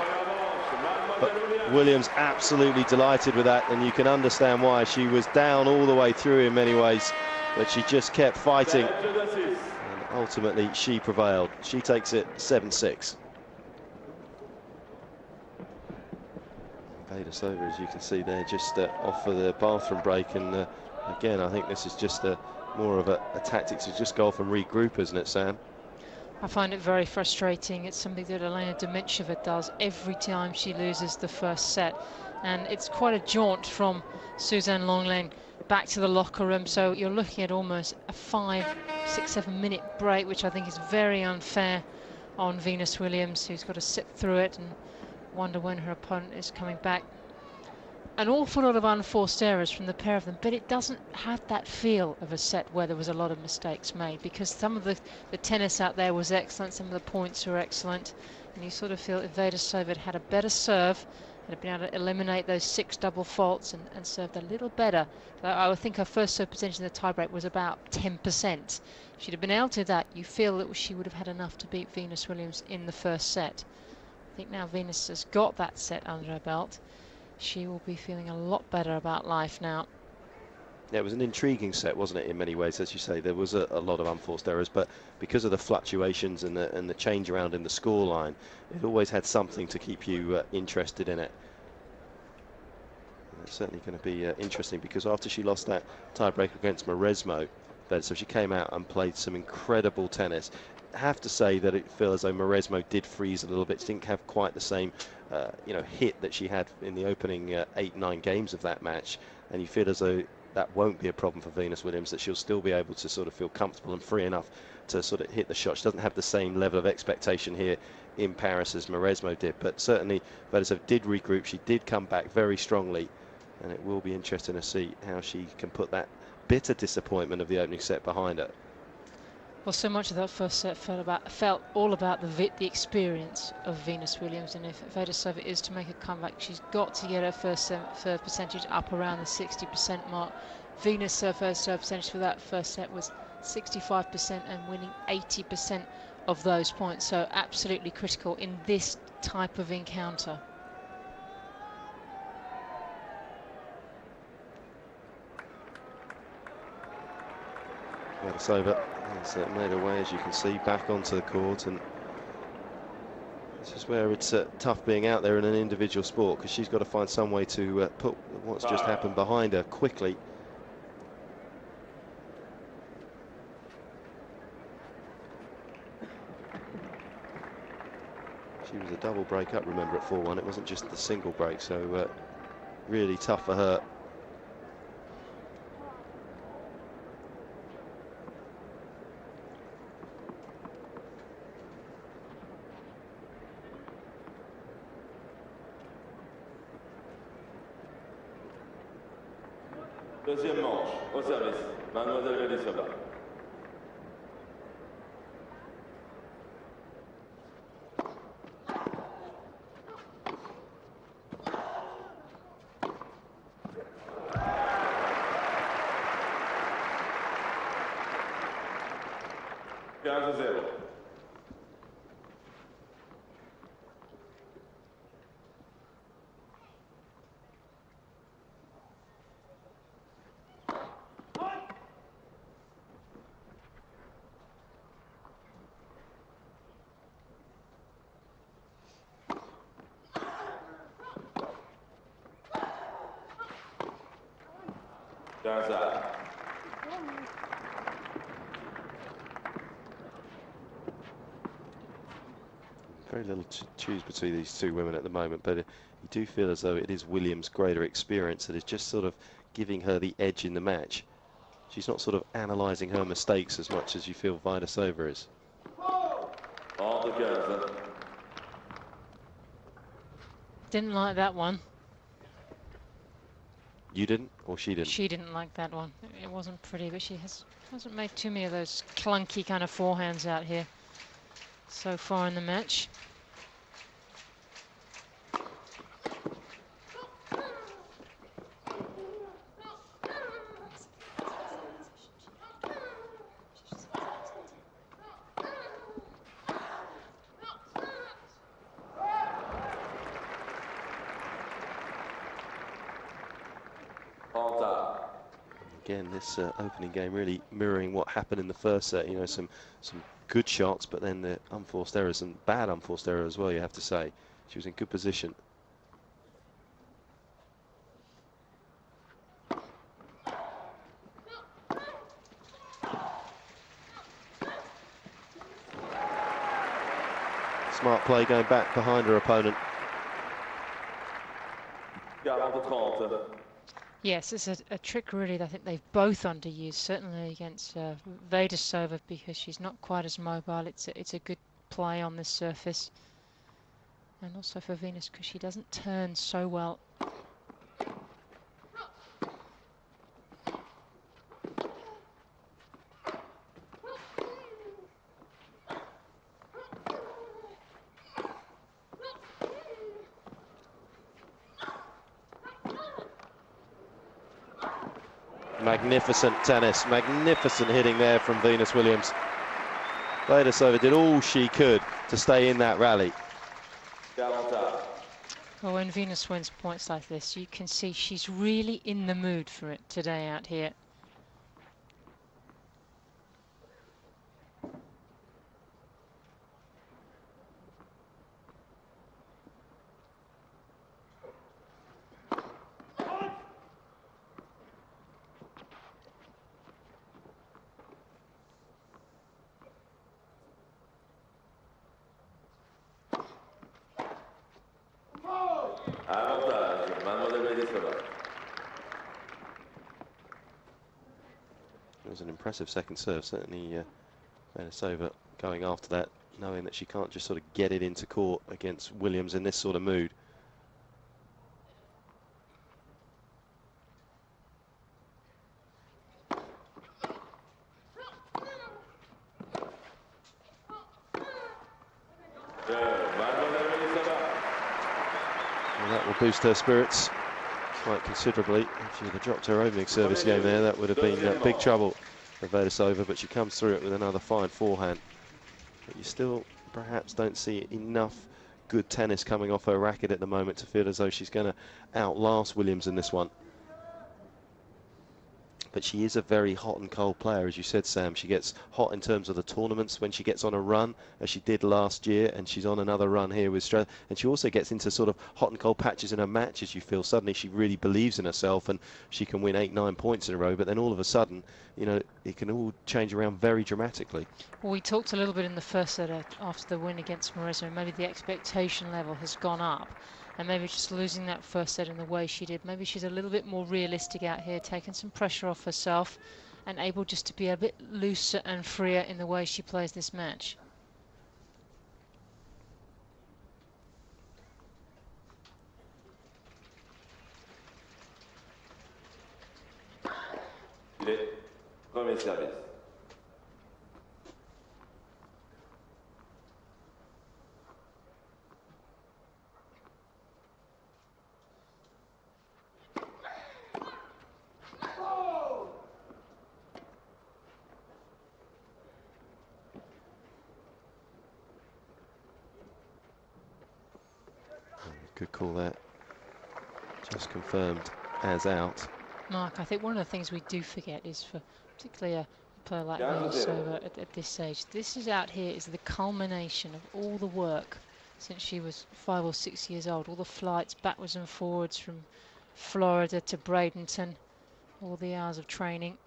but Williams absolutely delighted with that, and you can understand why. She was down all the way through in many ways, but she just kept fighting, and ultimately she prevailed. She takes it 7-6. Vaidisova, as you can see there, just off for the bathroom break, and again, I think this is just more of a tactic to just go off and regroup, isn't it, Sam? I find it very frustrating. It's something that Elena Dimitrova does every time she loses the first set, and it's quite a jaunt from Suzanne Lenglen back to the locker room, so you're looking at almost a 5, 6, 7 minute break, which I think is very unfair on Venus Williams, who's got to sit through it and wonder when her opponent is coming back. an awful lot of unforced errors from the pair of them, but it doesn't have that feel of a set where there was a lot of mistakes made, because some of the tennis out there was excellent, some of the points were excellent, and you sort of feel if Vaidisova had a better serve, had been able to eliminate those 6 double faults and served a little better. So I would think her first serve percentage in the tiebreak was about 10%. If she'd have been able to do that, you feel that she would have had enough to beat Venus Williams in the first set. I think now Venus has got that set under her belt. She will be feeling a lot better about life now. Yeah, it was an intriguing set, wasn't it, in many ways? As you say, there was a lot of unforced errors, but because of the fluctuations and the change around in the scoreline, it always had something to keep you interested in it. And it's certainly going to be interesting, because after she lost that tiebreak against Mauresmo, so she came out and played some incredible tennis. I have to say that it feels as though Mauresmo did freeze a little bit. She didn't have quite the same hit that she had in the opening 8-9 games of that match, and you feel as though that won't be a problem for Venus Williams, that she'll still be able to sort of feel comfortable and free enough to sort of hit the shot. She doesn't have the same level of expectation here in Paris as Mauresmo did, but certainly Vaidisova did regroup. She did come back very strongly, and it will be interesting to see how she can put that bitter disappointment of the opening set behind her. Well, so much of that first set felt all about the experience of Venus Williams, and if Vaidisova is to make a comeback, she's got to get her first serve percentage up around the 60% mark. Venus' first serve percentage for that first set was 65% and winning 80% of those points, so absolutely critical in this type of encounter. Vaidisova has made her way, as you can see, back onto the court, and this is where it's tough being out there in an individual sport, because she's got to find some way to put what's just happened behind her quickly. She was a double break up, remember, at 4-1. It wasn't just the single break, so really tough for her. Deuxième manche, au service, Mademoiselle Vaidisova. Very little to choose between these two women at the moment, but you do feel as though it is Williams' greater experience that is just sort of giving her the edge in the match. She's not sort of analysing her mistakes as much as you feel Vaidisova is. Didn't like that one. You didn't, or she didn't? She didn't like that one. It wasn't pretty, but she hasn't made too many of those clunky kind of forehands out here so far in the match. Again, this opening game really mirroring what happened in the first set. You know, some good shots, but then the unforced errors, and bad unforced error as well, you have to say. She was in good position. Smart play going back behind her opponent. Yes, it's a trick really that I think they've both underused, certainly against Vaidisova, because she's not quite as mobile. It's a good play on this surface. And also for Venus, because she doesn't turn so well. Magnificent tennis, magnificent hitting there from Venus Williams. Vaidisova did all she could to stay in that rally. Well, when Venus wins points like this, you can see she's really in the mood for it today out here. It was an impressive second serve, certainly Vaidisova going after that, knowing that she can't just sort of get it into court against Williams in this sort of mood. Well, that will boost her spirits quite considerably. If she had dropped her opening service game there, that would have been big trouble for Vaidisova, but she comes through it with another fine forehand. But you still perhaps don't see enough good tennis coming off her racket at the moment to feel as though she's going to outlast Williams in this one. But she is a very hot and cold player, as you said, Sam. She gets hot in terms of the tournaments when she gets on a run, as she did last year, and she's on another run here with Strauss. And she also gets into sort of hot and cold patches in her matches. You feel suddenly she really believes in herself and she can win 8-9 points in a row. But then all of a sudden, you know, it can all change around very dramatically. Well, we talked a little bit in the first set after the win against Marisa, and maybe the expectation level has gone up. And maybe just losing that first set in the way she did. Maybe she's a little bit more realistic out here, taking some pressure off herself and able just to be a bit looser and freer in the way she plays this match. Premier service. Good call that. Just confirmed as out. Mark, I think one of the things we do forget is, for particularly a player like Vaidisova at this stage, this is out here is the culmination of all the work since she was 5 or 6 years old. All the flights backwards and forwards from Florida to Bradenton, all the hours of training.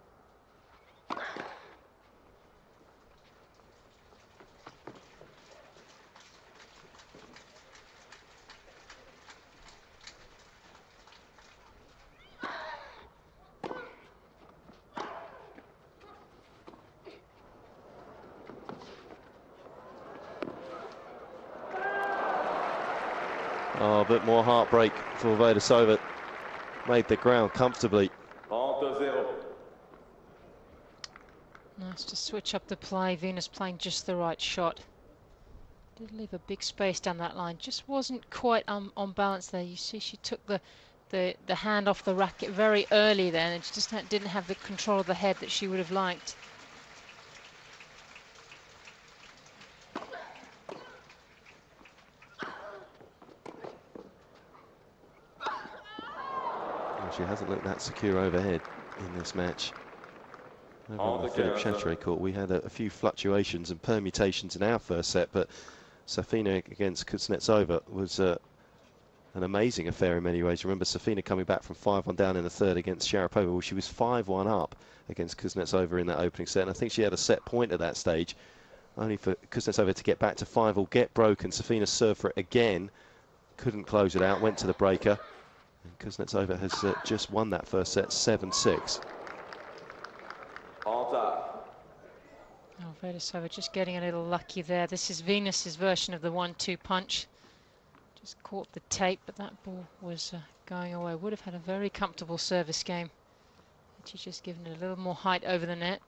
Oh, a bit more heartbreak for Vaidisova. Made the ground comfortably. Nice to switch up the play. Venus playing just the right shot. Did leave a big space down that line. Just wasn't quite on balance there. You see she took the hand off the racket very early then, and she just didn't have the control of the head that she would have liked. She hasn't looked that secure overhead in this match. Over on the Philippe Chatrier court, we had a few fluctuations and permutations in our first set, but Safina against Kuznetsova was an amazing affair in many ways. Remember Safina coming back from 5-1 down in the third against Sharapova. Well, she was 5-1 up against Kuznetsova in that opening set, and I think she had a set point at that stage, only for Kuznetsova to get back to 5-all, get broken. Safina served for it again, couldn't close it out, went to the breaker. And Kuznetsova has just won that first set 7-6. Oh, Vaidisova just getting a little lucky there. This is Venus's version of the 1-2 punch. Just caught the tape, but that ball was going away. Would have had a very comfortable service game. She's just given it a little more height over the net.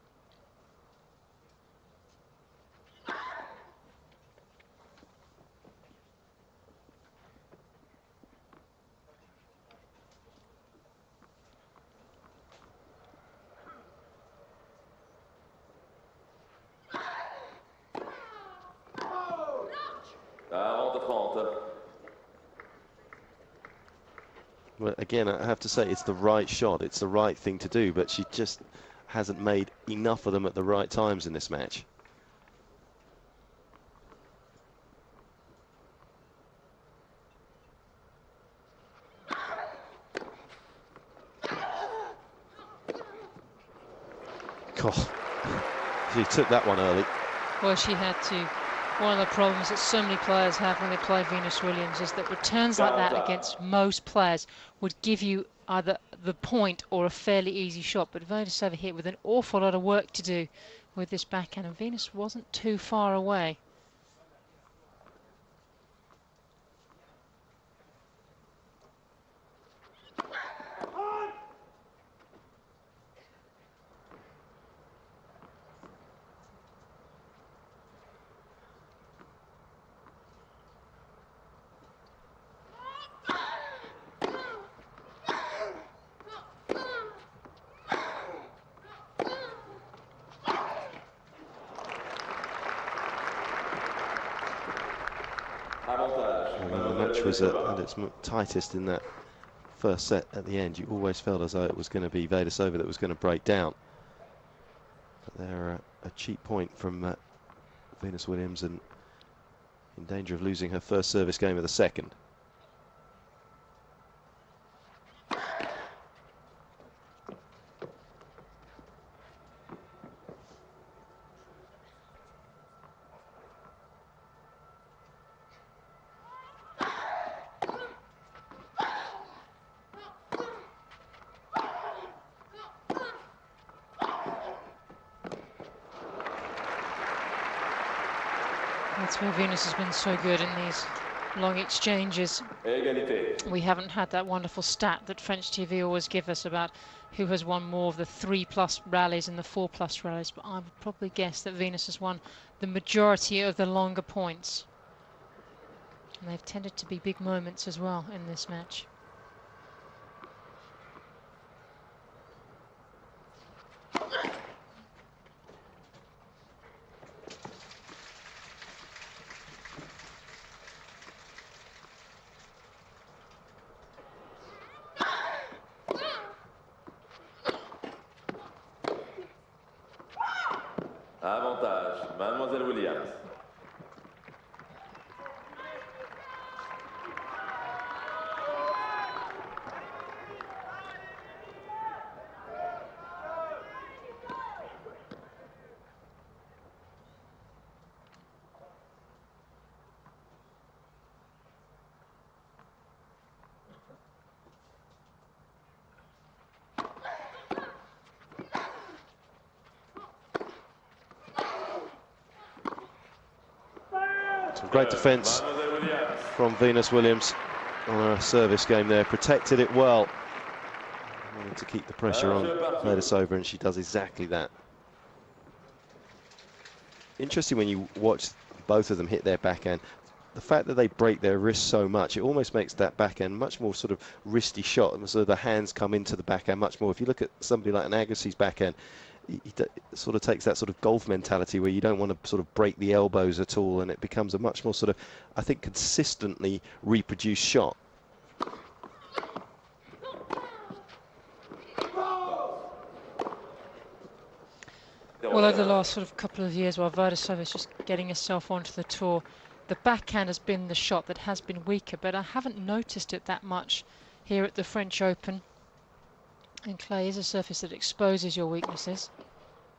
Well, again, I have to say it's the right shot. It's the right thing to do, but she just hasn't made enough of them at the right times in this match. God, she took that one early. Well, she had to. One of the problems that so many players have when they play Venus Williams is that returns like that against most players would give you either the point or a fairly easy shot. But Vaidisova hit with an awful lot of work to do with this backhand, and Venus wasn't too far away. The match was at its tightest in that first set at the end. You always felt as though it was going to be Vaidisova that was going to break down. But they're a cheap point from Venus Williams, and in danger of losing her first service game of the second. That's where Venus has been so good in these long exchanges. We haven't had that wonderful stat that French TV always give us about who has won more of the 3+ rallies and the 4+ rallies, but I would probably guess that Venus has won the majority of the longer points. And they've tended to be big moments as well in this match. Avantage, Mademoiselle Williams. Some great defence from Venus Williams on her service game there. Protected it well. Wanted to keep the pressure on Vaidisova, and she does exactly that. Interesting when you watch both of them hit their backhand. The fact that they break their wrists so much, it almost makes that backhand much more sort of wristy shot, and so the hands come into the backhand much more. If you look at somebody like an Agassi's backhand, he sort of takes that sort of golf mentality where you don't want to sort of break the elbows at all, and it becomes a much more sort of, I think, consistently reproduced shot. Well, over the last sort of couple of years, while Vaidisova is just getting herself onto the tour, the backhand has been the shot that has been weaker, but I haven't noticed it that much here at the French Open. And clay is a surface that exposes your weaknesses. I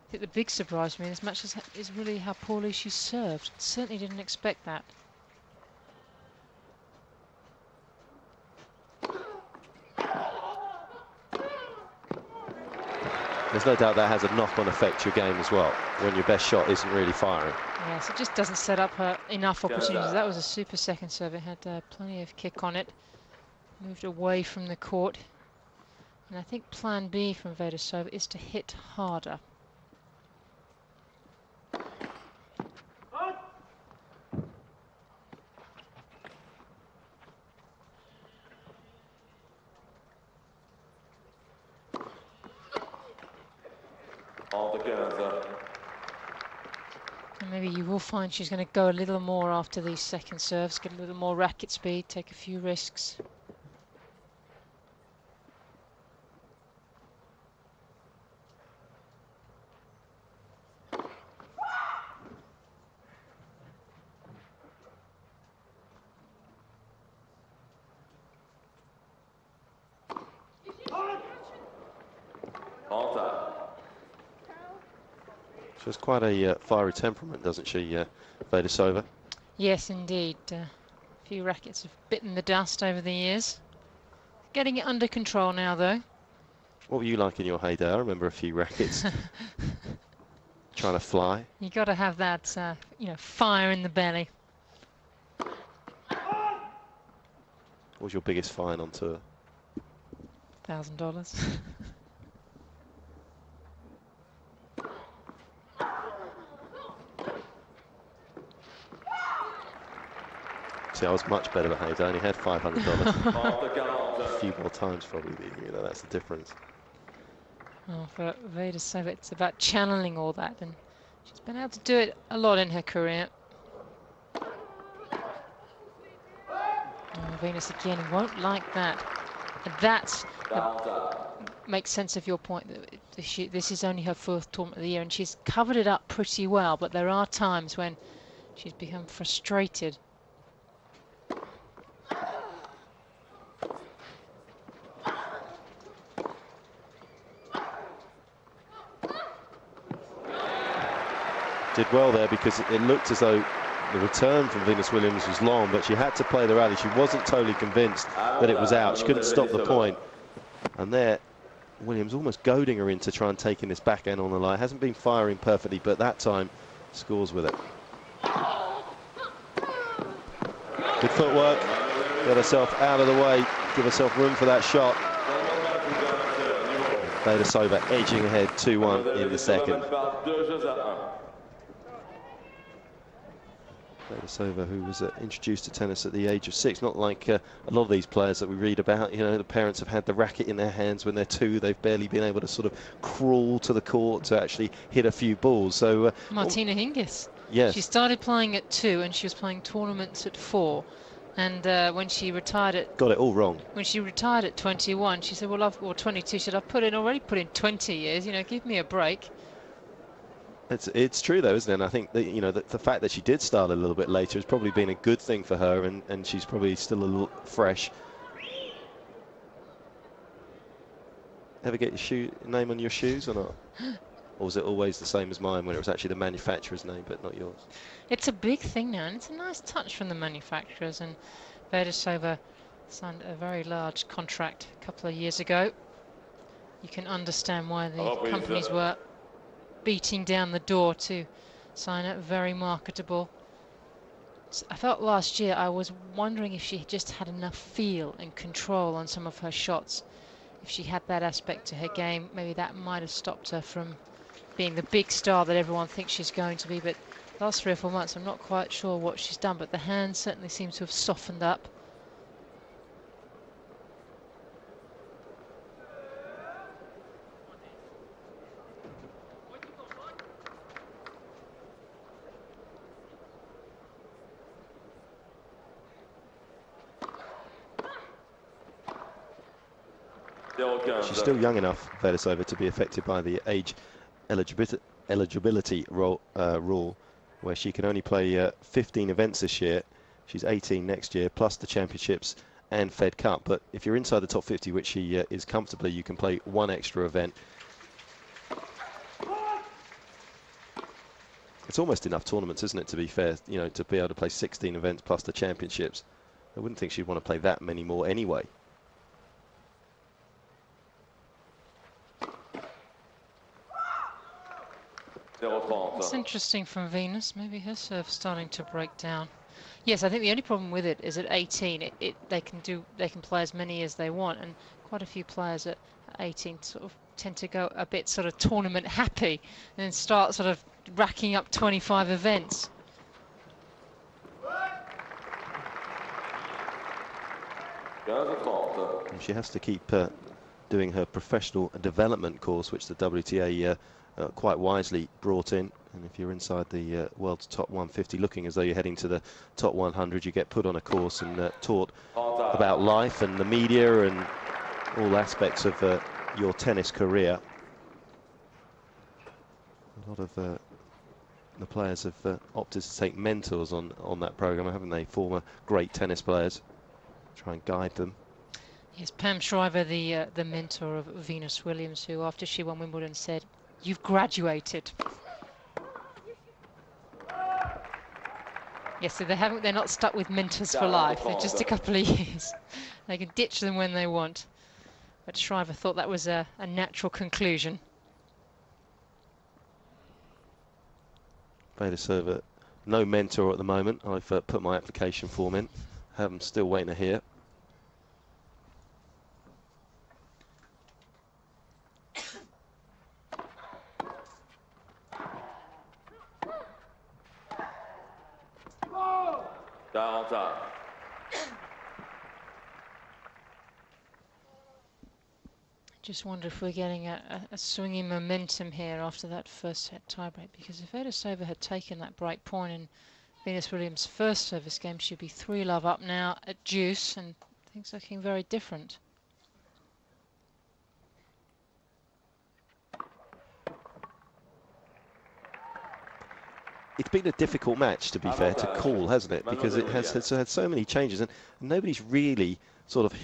think the big surprise for me in this match is really how poorly she served. Certainly didn't expect that. There's no doubt that has a knock-on effect to your game as well, when your best shot isn't really firing. Yes, it just doesn't set up her enough opportunities. That was a super second serve. It had plenty of kick on it. Moved away from the court. And I think plan B from Vaidisova is to hit harder. And Maybe you will find she's going to go a little more after these second serves, get a little more racket speed, take a few risks. She has quite a fiery temperament, doesn't she, Vaidisova? Yes, indeed. A few rackets have bitten the dust over the years. Getting it under control now, though. What were you like in your heyday? I remember a few rackets trying to fly. You got to have that, you know, fire in the belly. What was your biggest fine on tour? $1,000. See, I was much better at heyday. I only had $500. A few more times, probably. You know, that's the difference. Oh, for Vaidisova, it's about channeling all that, and she's been able to do it a lot in her career. Oh, Venus again won't like that. And that makes sense of your point that this is only her fourth tournament of the year, and she's covered it up pretty well, but there are times when she's become frustrated. Did well there because it looked as though the return from Venus Williams was long, but she had to play the rally. She wasn't totally convinced that it was out. She couldn't stop the point. And there, Williams almost goading her into try and taking this backhand on the line. Hasn't been firing perfectly, but that time scores with it. Good footwork. Get herself out of the way. Give herself room for that shot. Vaidisova edging ahead 2-1 in the second. Vaidisova, who was introduced to tennis at the age of 6, not like a lot of these players that we read about. You know, the parents have had the racket in their hands when they're 2. They've barely been able to sort of crawl to the court to actually hit a few balls. So Martina Hingis. Yes. She started playing at 2 and she was playing tournaments at 4. And when she retired at... Got it all wrong. When she retired at 21, she said, well, or 22, she said, I've already put in 20 years, you know, give me a break. It's true though, isn't it? And I think that, you know, the fact that she did start a little bit later has probably been a good thing for her, and she's probably still a little fresh. Ever get your name on your shoes or not? Or was it always the same as mine when it was actually the manufacturer's name but not yours? It's a big thing now, and it's a nice touch from the manufacturers. And Vaidisova signed a very large contract a couple of years ago. You can understand why the companies were beating down the door to sign it. Very marketable. I felt last year, I was wondering if she just had enough feel and control on some of her shots. If she had that aspect to her game, maybe that might have stopped her from being the big star that everyone thinks she's going to be. But last 3 or 4 months, I'm not quite sure what she's done, but the hand certainly seems to have softened up. She's still young enough, Vaidisova, to be affected by the age eligibility rule, where she can only play 15 events this year. She's 18 next year, plus the championships and Fed Cup. But if you're inside the top 50, which she is comfortably, you can play 1 extra event. It's almost enough tournaments, isn't it, to be fair, you know, to be able to play 16 events plus the championships. I wouldn't think she'd want to play that many more anyway. It's interesting from Venus. Maybe her serve's starting to break down. Yes, I think the only problem with it is at 18, they can play as many as they want, and quite a few players at 18 sort of tend to go a bit sort of tournament happy and then start sort of racking up 25 events. And she has to keep doing her professional development course, which the WTA quite wisely brought in And if you're inside the world's top 150, looking as though you're heading to the top 100, you get put on a course and taught about life and the media and all aspects of your tennis career. A lot of the players have opted to take mentors on that program, haven't they? Former great tennis players. Try and guide them. Yes, Pam Shriver, the mentor of Venus Williams, who after she won Wimbledon said, "You've graduated." Yes, so they're not stuck with mentors for life. They're just a couple of years. They can ditch them when they want. But Shriver thought that was a natural conclusion. Vaidisova, no mentor at the moment. I've put my application form in. I'm still waiting to hear. Just wonder if we're getting a swinging momentum here after that first set tiebreak, because if Vaidisova had taken that break point in Venus Williams' first service game, she'd be 3-love up now at deuce, and things looking very different. It's been a difficult match, to be fair, to call, hasn't it? Because it has had so many changes, and nobody's really sort of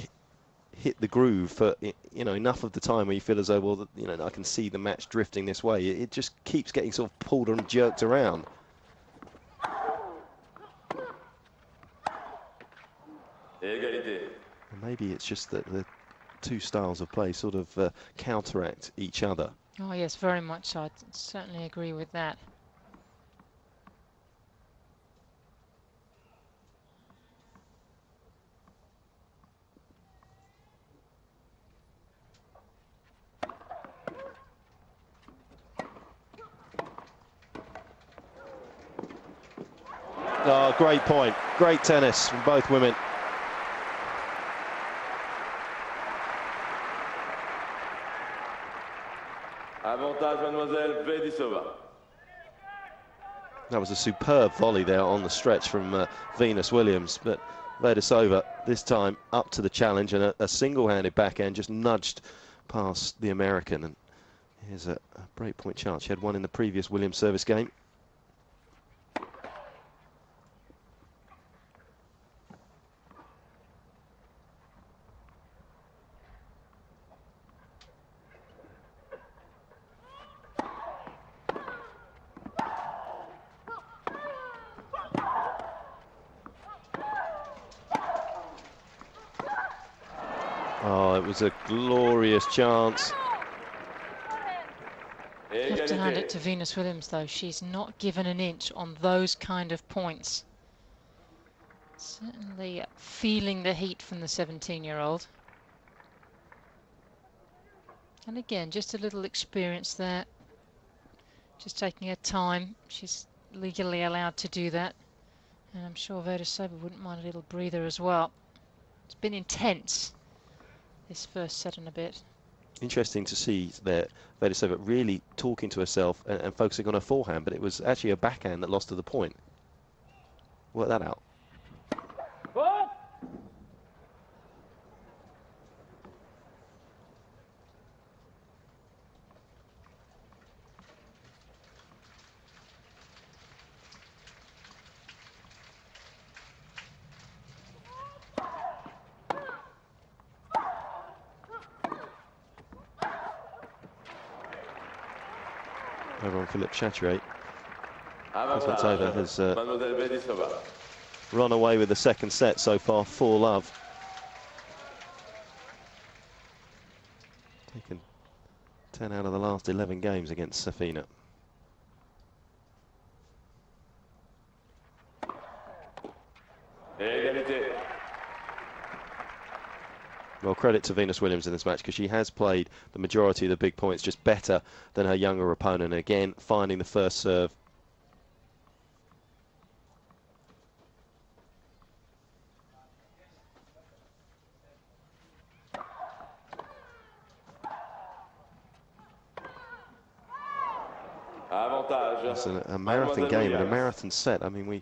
hit the groove for, you know, enough of the time where you feel as though, well, you know, I can see the match drifting this way. It just keeps getting sort of pulled and jerked around. And maybe it's just that the two styles of play sort of counteract each other. Oh yes, very much so. I certainly agree with that. Oh, great point. Great tennis from both women. Avantage Mademoiselle Vaidisova. That was a superb volley there on the stretch from Venus Williams, but Vaidisova this time up to the challenge, and a single-handed backhand just nudged past the American. And here's a break-point chance. She had one in the previous Williams service game. Oh, it was a glorious chance. I have to hand it to Venus Williams, though. She's not given an inch on those kind of points. Certainly feeling the heat from the 17-year-old. And again, just a little experience there. Just taking her time. She's legally allowed to do that. And I'm sure Vaidisova wouldn't mind a little breather as well. It's been intense, this first set and a bit. Interesting to see there Vaidisova really talking to herself and focusing on her forehand, but it was actually a backhand that lost to the point. Work that out. Over on Philippe Chatrier. Vaidisova has run away with the second set so far, 4-love. Taken 10 out of the last 11 games against Safina. Well, credit to Venus Williams in this match, because she has played the majority of the big points just better than her younger opponent. Again, finding the first serve. It's a marathon game and a marathon set. I mean, we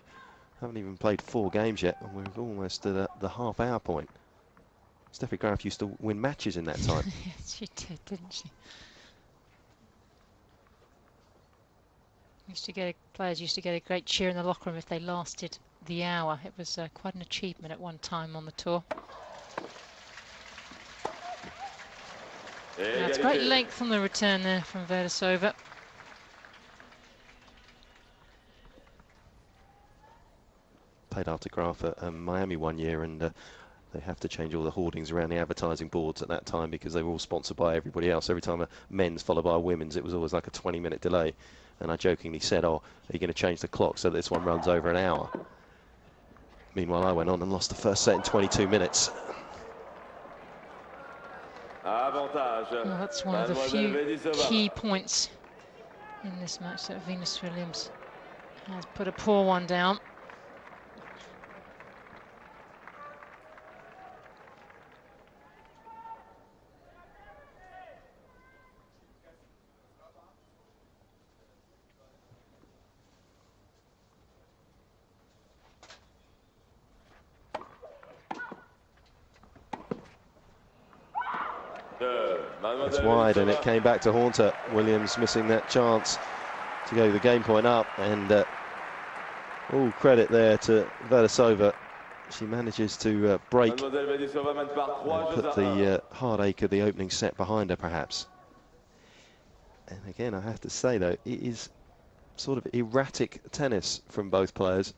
haven't even played 4 games yet, and we're almost at the half-hour point. Steffi Graf used to win matches in that time. Yes, she did, didn't she? Players used to get a great cheer in the locker room if they lasted the hour. It was quite an achievement at one time on the tour. Now, it's great length on the return there from Vaidisova. Played after Graf at Miami one year, and they have to change all the hoardings around the advertising boards at that time because they were all sponsored by everybody else. Every time a men's followed by a women's, it was always like a 20-minute delay. And I jokingly said, oh, are you going to change the clock so this one runs over an hour? Meanwhile, I went on and lost the first set in 22 minutes. Well, that's one of the few key points in this match that Venus Williams has put a poor one down. It's wide, and it came back to haunt her. Williams missing that chance to go the game point up, and all credit there to Vaidisova. She manages to break and put the heartache of the opening set behind her, perhaps. And again, I have to say, though, it is sort of erratic tennis from both players.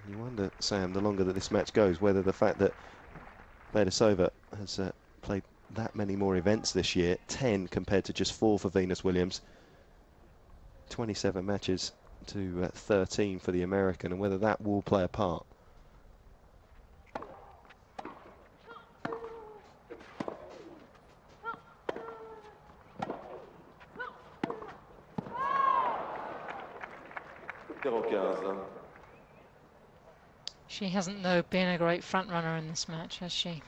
You wonder, Sam, the longer that this match goes, whether the fact that Vaidisova has played that many more events this year, 10 compared to just 4 for Venus Williams, 27 matches to 13 for the American, and whether that will play a part. She hasn't, though, been a great front runner in this match, has she? I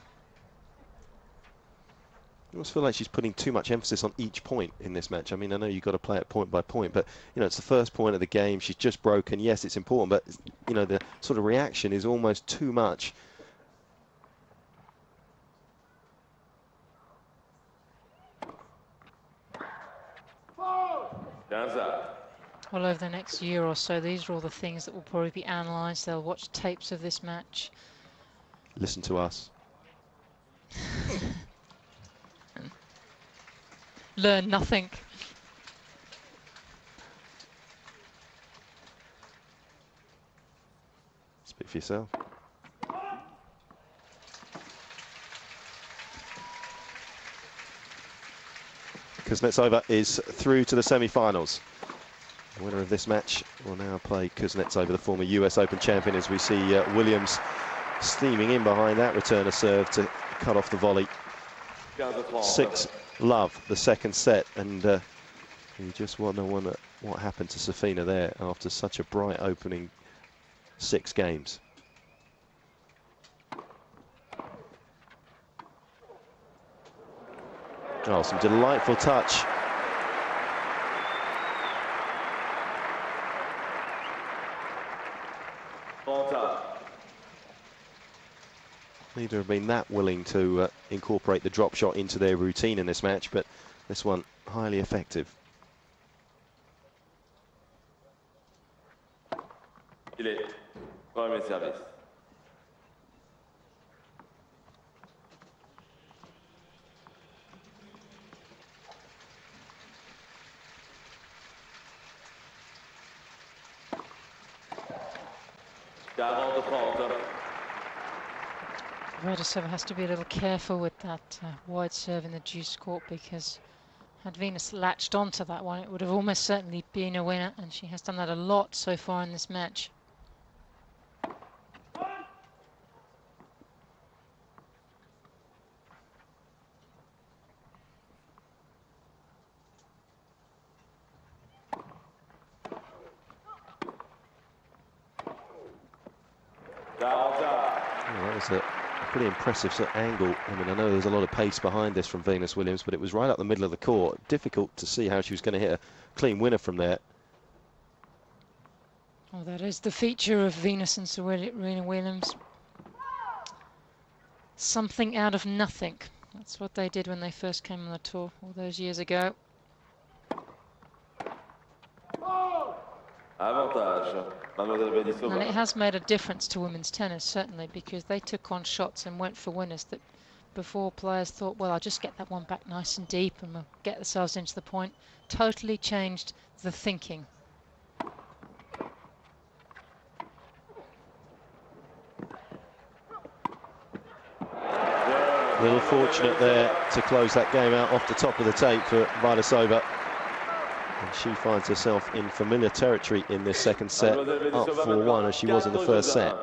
almost feel like she's putting too much emphasis on each point in this match. I mean, I know you've got to play it point by point, but, you know, it's the first point of the game. She's just broken. Yes, it's important, but, you know, the sort of reaction is almost too much. Well, over the next year or so, these are all the things that will probably be analysed. They'll watch tapes of this match. Listen to us. Learn nothing. Speak for yourself. Kuznetsova is through to the semi-finals. The winner of this match will now play Kuznetsova, the former US Open champion, as we see Williams steaming in behind that returner serve to cut off the volley. 6-love, the second set, and you just wonder what happened to Safina there after such a bright opening 6 games. Oh, some delightful touch. Neither have been that willing to incorporate the drop shot into their routine in this match, but this one highly effective. Service. Vaidisova has to be a little careful with that wide serve in the deuce court, because had Venus latched onto that one, it would have almost certainly been a winner, and she has done that a lot so far in this match. Oh, that was Pretty impressive sort of angle. I mean, I know there's a lot of pace behind this from Venus Williams, but it was right up the middle of the court. Difficult to see how she was going to hit a clean winner from there. Well, that is the feature of Venus and Serena Williams. Something out of nothing. That's what they did when they first came on the tour all those years ago. Avantage, Mademoiselle Vaidisova. And it has made a difference to women's tennis, certainly, because they took on shots and went for winners that before players thought, well, I'll just get that one back nice and deep and we'll get ourselves into the point. Totally changed the thinking. A little fortunate there to close that game out off the top of the tape for Vaidisova. And she finds herself in familiar territory in this second set, up 4-1 as she was in the first set.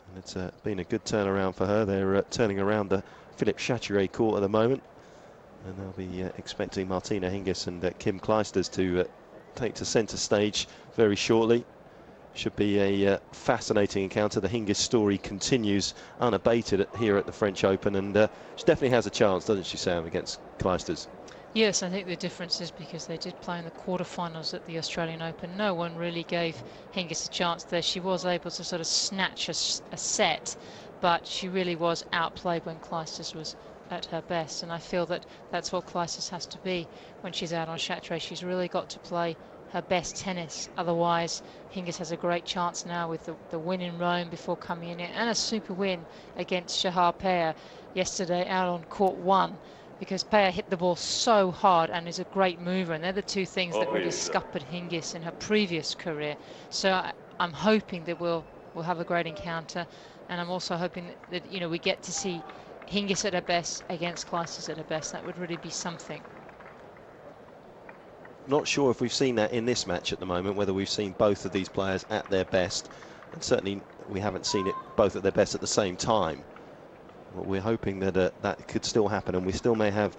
And it's been a good turnaround for her. They're turning around the Philippe Chatrier court at the moment. And they'll be expecting Martina Hingis and Kim Clijsters to take to centre stage very shortly. Should be a fascinating encounter. The Hingis story continues unabated here at the French Open, and she definitely has a chance, doesn't she, Sam, against Clijsters? Yes, I think the difference is because they did play in the quarterfinals at the Australian Open. No one really gave Hingis a chance there. She was able to sort of snatch a set, but she really was outplayed when Clijsters was at her best, and I feel that that's what Clijsters has to be when she's out on Chatrier. She's really got to play her best tennis. Otherwise, Hingis has a great chance now with the win in Rome before coming in and a super win against Shahar Peer yesterday out on court 1, because Peer hit the ball so hard and is a great mover, and they're the two things that really scuppered Hingis in her previous career. So I'm hoping that we'll have a great encounter, and I'm also hoping that you know, we get to see Hingis at her best against Clijsters at her best. That would really be something. Not sure if we've seen that in this match at the moment, whether we've seen both of these players at their best, and certainly we haven't seen it both at their best at the same time. But we're hoping that that could still happen, and we still may have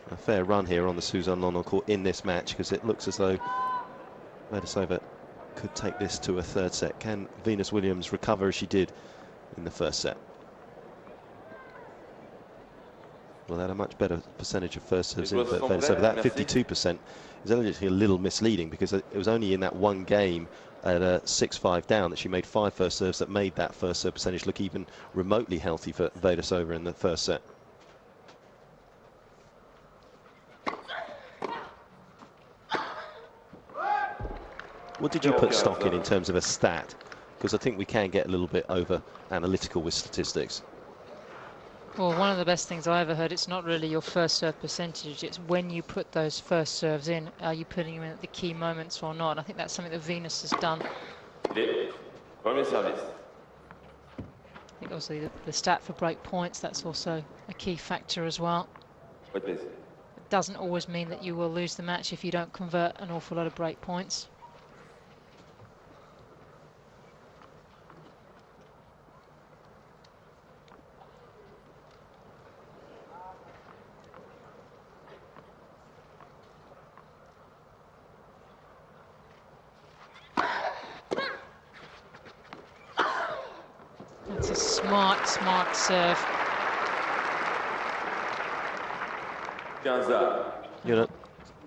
a fair run here on the Suzanne London court in this match, because it looks as though Vaidisova could take this to a third set. Can Venus Williams recover as she did in the first set? Well, they had a much better percentage of first serves in, but Vaidisova, that 52% is actually a little misleading, because it was only in that one game at a 6-5 down that she made 5 first serves that made that first serve percentage look even remotely healthy for Vaidisova in the first set. What did you put stock in terms of a stat? Because I think we can get a little bit over analytical with statistics. Well, one of the best things I ever heard, it's not really your first serve percentage, it's when you put those first serves in, are you putting them in at the key moments or not? I think that's something that Venus has done. I think obviously the stat for break points, that's also a key factor as well. It doesn't always mean that you will lose the match if you don't convert an awful lot of break points. That's a smart serve. You know,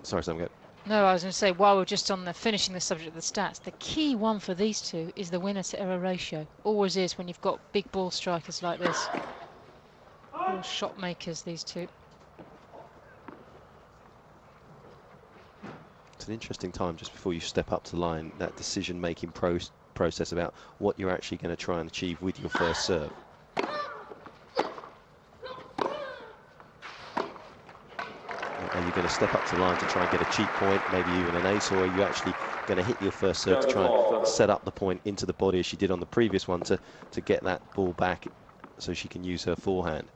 sorry, Sam, go. No, I was going to say, while we're just on finishing the subject of the stats, the key one for these two is the winner to error ratio. Always is when you've got big ball strikers like this. Real shot makers, these two. It's an interesting time just before you step up to the line, that decision-making process about what you're actually going to try and achieve with your first serve. Are you going to step up to the line to try and get a cheap point, maybe even an ace, or are you actually going to hit your first serve to try and set up the point into the body as she did on the previous one to get that ball back so she can use her forehand?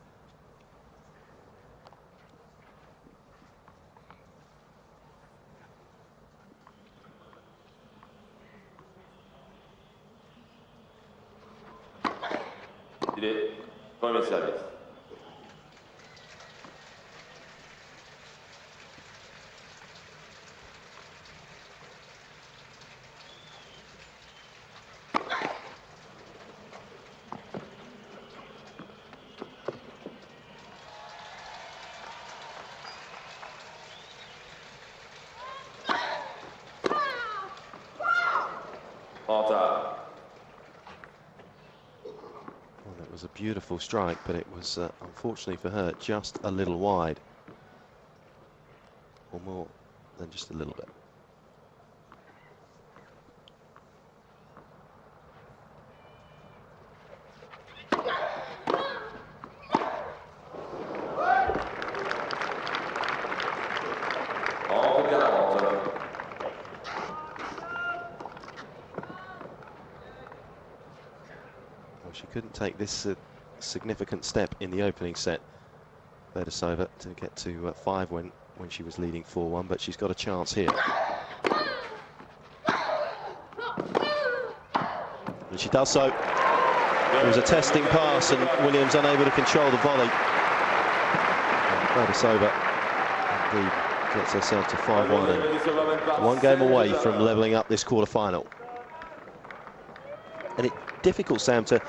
En retard. Well, it was a beautiful strike, but it was, unfortunately for her, just a little wide. Or more than just a little bit. She couldn't take this significant step in the opening set, Vaidisova, to get to 5 when she was leading 4-1, but she's got a chance here. And she does so. It was a testing pass and Williams unable to control the volley. Vaidisova indeed gets herself to 5-1 and 1 game away from levelling up this quarter-final. And it's difficult, Sam, to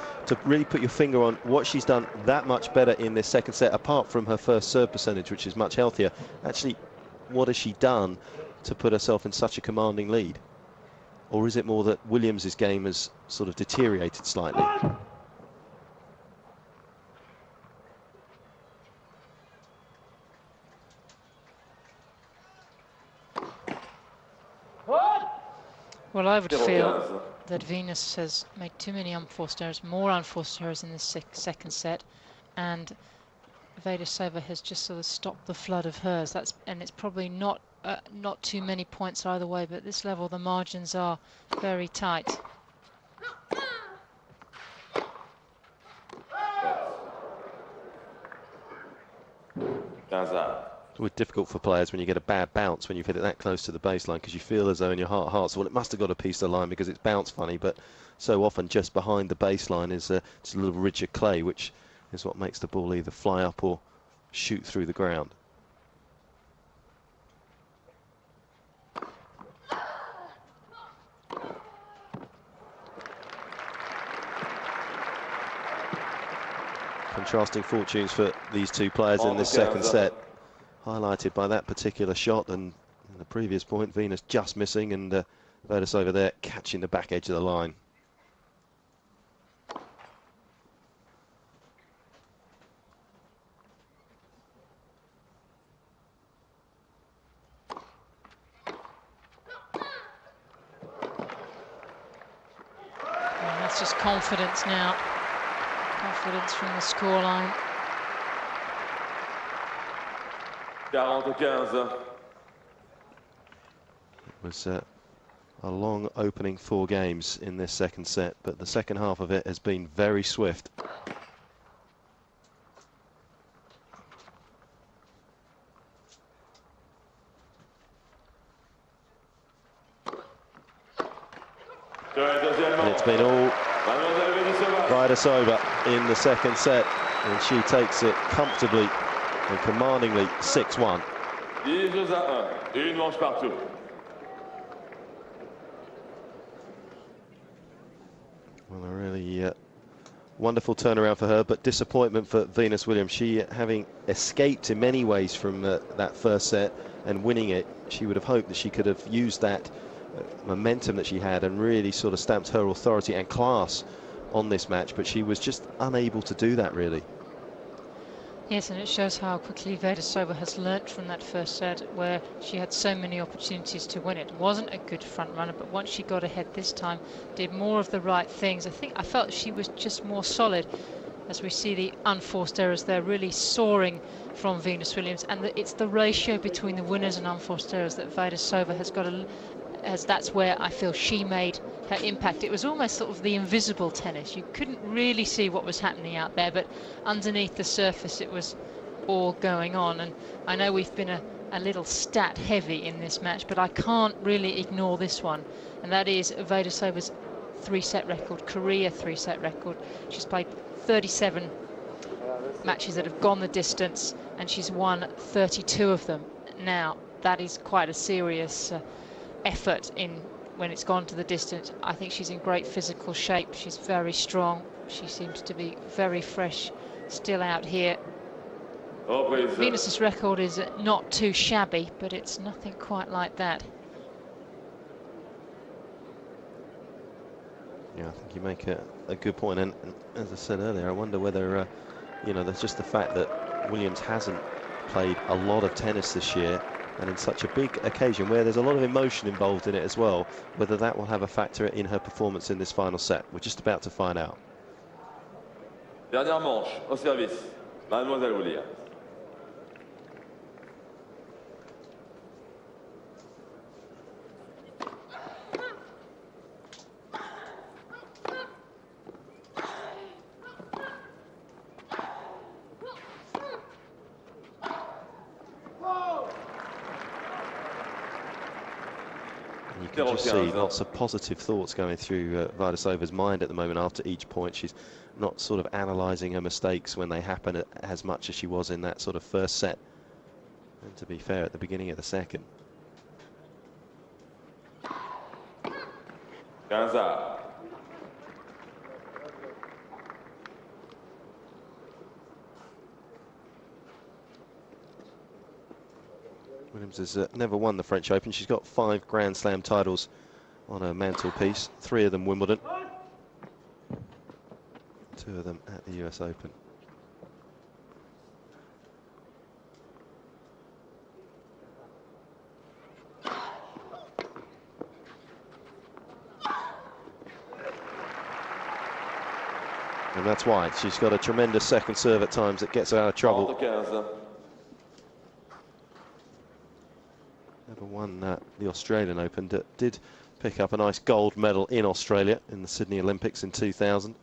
really put your finger on what she's done that much better in this second set, apart from her first serve percentage, which is much healthier. Actually, what has she done to put herself in such a commanding lead? Or is it more that Williams' game has sort of deteriorated slightly? Well, I would feel that Venus has made too many unforced errors, more unforced errors in this second set, and Vaidisova has just sort of stopped the flood of hers. And it's probably not too many points either way, but at this level the margins are very tight. It's difficult for players when you get a bad bounce when you've hit it that close to the baseline, because you feel as though in your heart of hearts, well, it must have got a piece of the line because it's bounced funny, but so often just behind the baseline is just a little ridge of clay, which is what makes the ball either fly up or shoot through the ground. Contrasting fortunes for these two players in this second set, highlighted by that particular shot, and in the previous point Venus just missing and Vaidisova there catching the back edge of the line. And that's just confidence now. Confidence from the scoreline. 40-15. It was a long opening 4 games in this second set, but the second half of it has been very swift. And it's been all Vaidisova in the second set, and she takes it comfortably and commandingly 6-1. 10-1, et une manche partout. Well, a really wonderful turnaround for her, but disappointment for Venus Williams. She, having escaped in many ways from that first set and winning it, she would have hoped that she could have used that momentum that she had and really sort of stamped her authority and class on this match, but she was just unable to do that, really. Yes, and it shows how quickly Vaidisova has learnt from that first set, where she had so many opportunities to win it. Wasn't a good front runner, but once she got ahead this time, did more of the right things. I felt she was just more solid, as we see the unforced errors there really soaring from Venus Williams, and it's the ratio between the winners and unforced errors that Vaidisova has got to, as that's where I feel she made her impact. It was almost sort of the invisible tennis. You couldn't really see what was happening out there, but underneath the surface it was all going on. And I know we've been a little stat heavy in this match, but I can't really ignore this one, and that is Vaidisova's 3-set record, career 3-set record. She's played 37 matches that have gone the distance, and she's won 32 of them. Now, that is quite a serious effort when it's gone to the distance. I think she's in great physical shape. She's very strong. She seems to be very fresh still out here. Venus's record is not too shabby, but it's nothing quite like that. Yeah, I think you make a good point, and as I said earlier, I wonder whether, you know, there's just the fact that Williams hasn't played a lot of tennis this year, and in such a big occasion where there's a lot of emotion involved in it as well, whether that will have a factor in her performance in this final set. We're just about to find out. Dernière manche, au service, Mademoiselle Williams. You can just see lots of positive thoughts going through Vaidisova's mind at the moment after each point. She's not sort of analysing her mistakes when they happen as much as she was in that sort of first set. And to be fair, at the beginning of the second. Williams has never won the French Open. She's got 5 Grand Slam titles on her mantelpiece, 3 of them Wimbledon, 2 of them at the US Open. And that's why she's got a tremendous second serve at times that gets her out of trouble. Never won the Australian Open, did pick up a nice gold medal in Australia in the Sydney Olympics in 2000.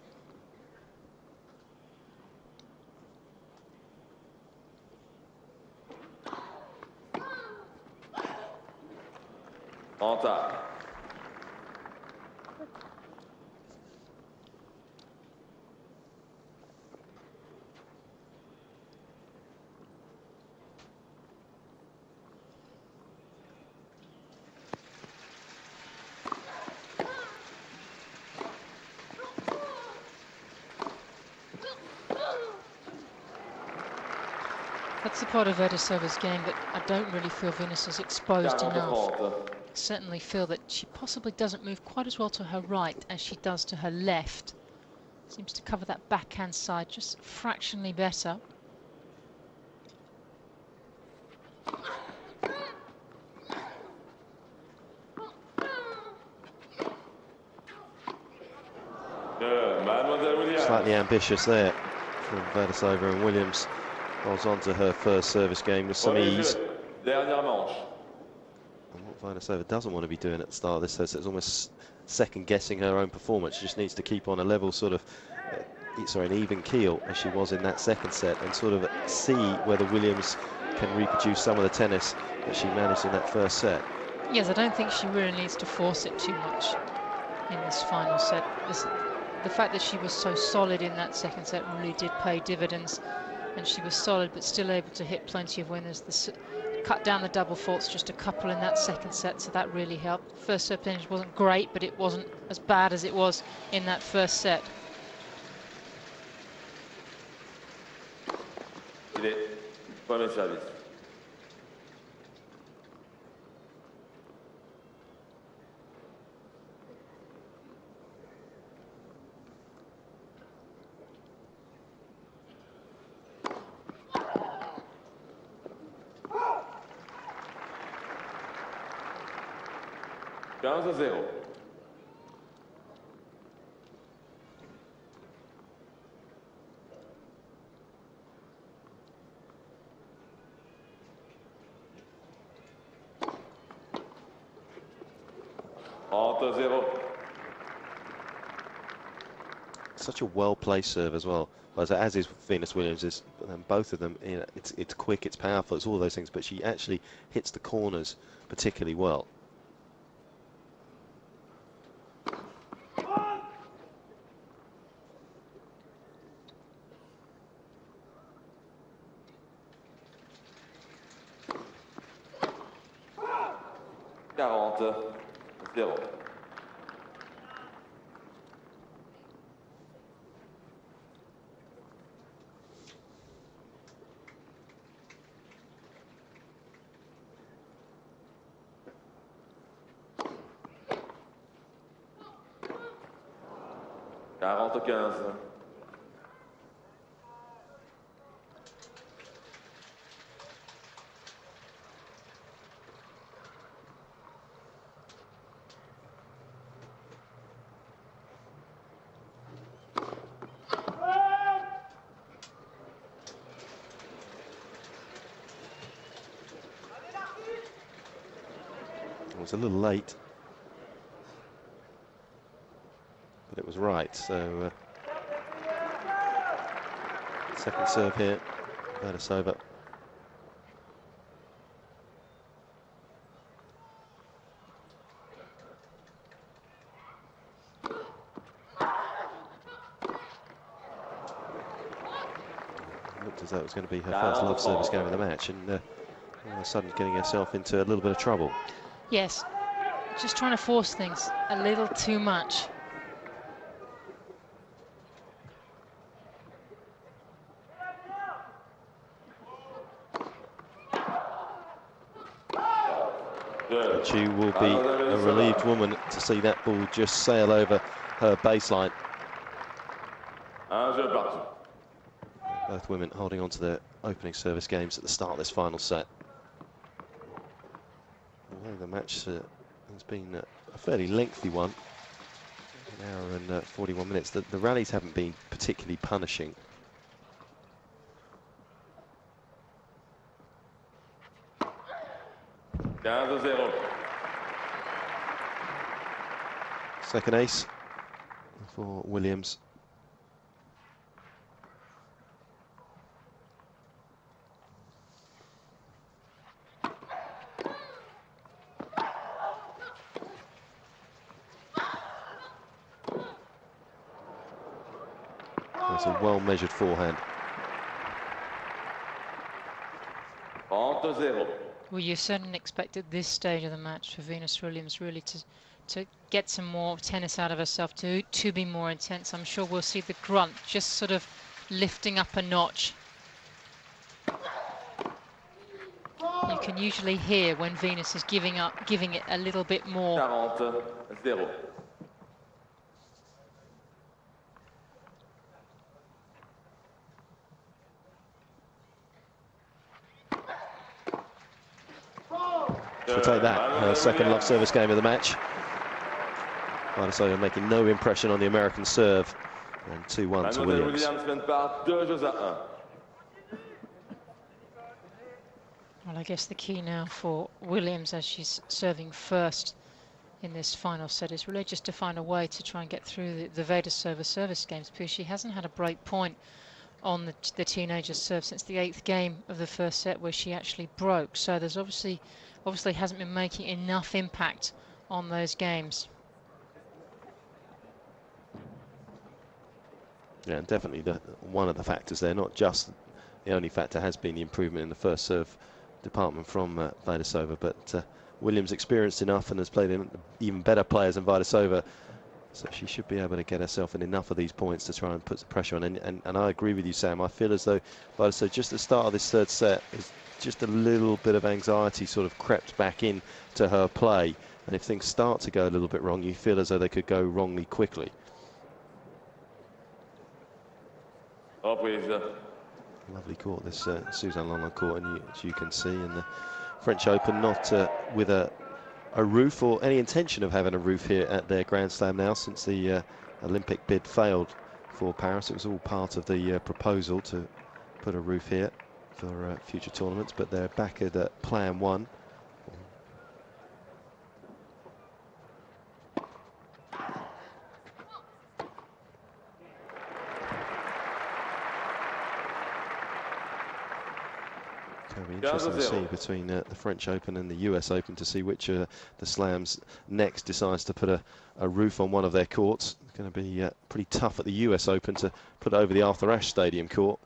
That's the part of Vaidisova's game that I don't really feel Venus is exposed enough. I certainly feel that she possibly doesn't move quite as well to her right as she does to her left. Seems to cover that backhand side just fractionally better. Slightly ambitious there from Vaidisova, and Williams holds on to her first service game with some ease. And what Vaidisova doesn't want to be doing at the start of this set is almost second guessing her own performance. She just needs to keep on a level sort of, an even keel as she was in that second set, and sort of see whether Williams can reproduce some of the tennis that she managed in that first set. Yes, I don't think she really needs to force it too much in this final set. The fact that she was so solid in that second set really did pay dividends, and she was solid but still able to hit plenty of winners. Cut down the double faults, just a couple in that second set, so that really helped. First serve percentage wasn't great, but it wasn't as bad as it was in that first set. Premier service. Quinze à 0. Such a well-placed serve as well, as is Venus Williams. Both of them, you know, it's quick, it's powerful, it's all those things, but she actually hits the corners particularly well. 40-15. It was a little late, but it was right. So second serve here, Vaidisova. Looked as though it was going to be her first love service game of the match, and all of a sudden getting herself into a little bit of trouble. Yes, just trying to force things a little too much. And she will be a relieved woman to see that ball just sail over her baseline. Both women holding on to their opening service games at the start of this final set. Although the match has been a fairly lengthy one, an hour and 41 minutes, the rallies haven't been particularly punishing. Second ace for Williams. It's a well-measured forehand. Well, you certainly expected this stage of the match for Venus Williams really to get some more tennis out of herself, to be more intense. I'm sure we'll see the grunt just sort of lifting up a notch. You can usually hear when Venus is giving it a little bit more. 40-0. She'll take that, her second love service game of the match. Vaidisova making no impression on the American serve, and 2-1 to Williams. Well, I guess the key now for Williams, as she's serving first in this final set, is really just to find a way to try and get through the Vaidisova service games, because she hasn't had a break point on the teenager's serve since the 8th game of the first set, where she actually broke. So there's obviously hasn't been making enough impact on those games. Yeah, and definitely one of the factors there, not just the only factor, has been the improvement in the first serve department from Vaidisova, but Williams experienced enough and has played in even better players than Vaidisova, so she should be able to get herself in enough of these points to try and put the pressure on. And I agree with you, Sam. I feel as though Vaidisova, just at the start of this third set, is just a little bit of anxiety sort of crept back in to her play, and if things start to go a little bit wrong, you feel as though they could go wrongly quickly. Lovely court, this Suzanne Lenglen court, and as you can see in the French Open, not with a roof or any intention of having a roof here at their Grand Slam now, since the Olympic bid failed for Paris. It was all part of the proposal to put a roof here for future tournaments, but they're back at Plan 1. It'll be interesting to see between the French Open and the US Open, to see which the Slams next decides to put a roof on one of their courts. It's going to be pretty tough at the US Open to put over the Arthur Ashe Stadium court.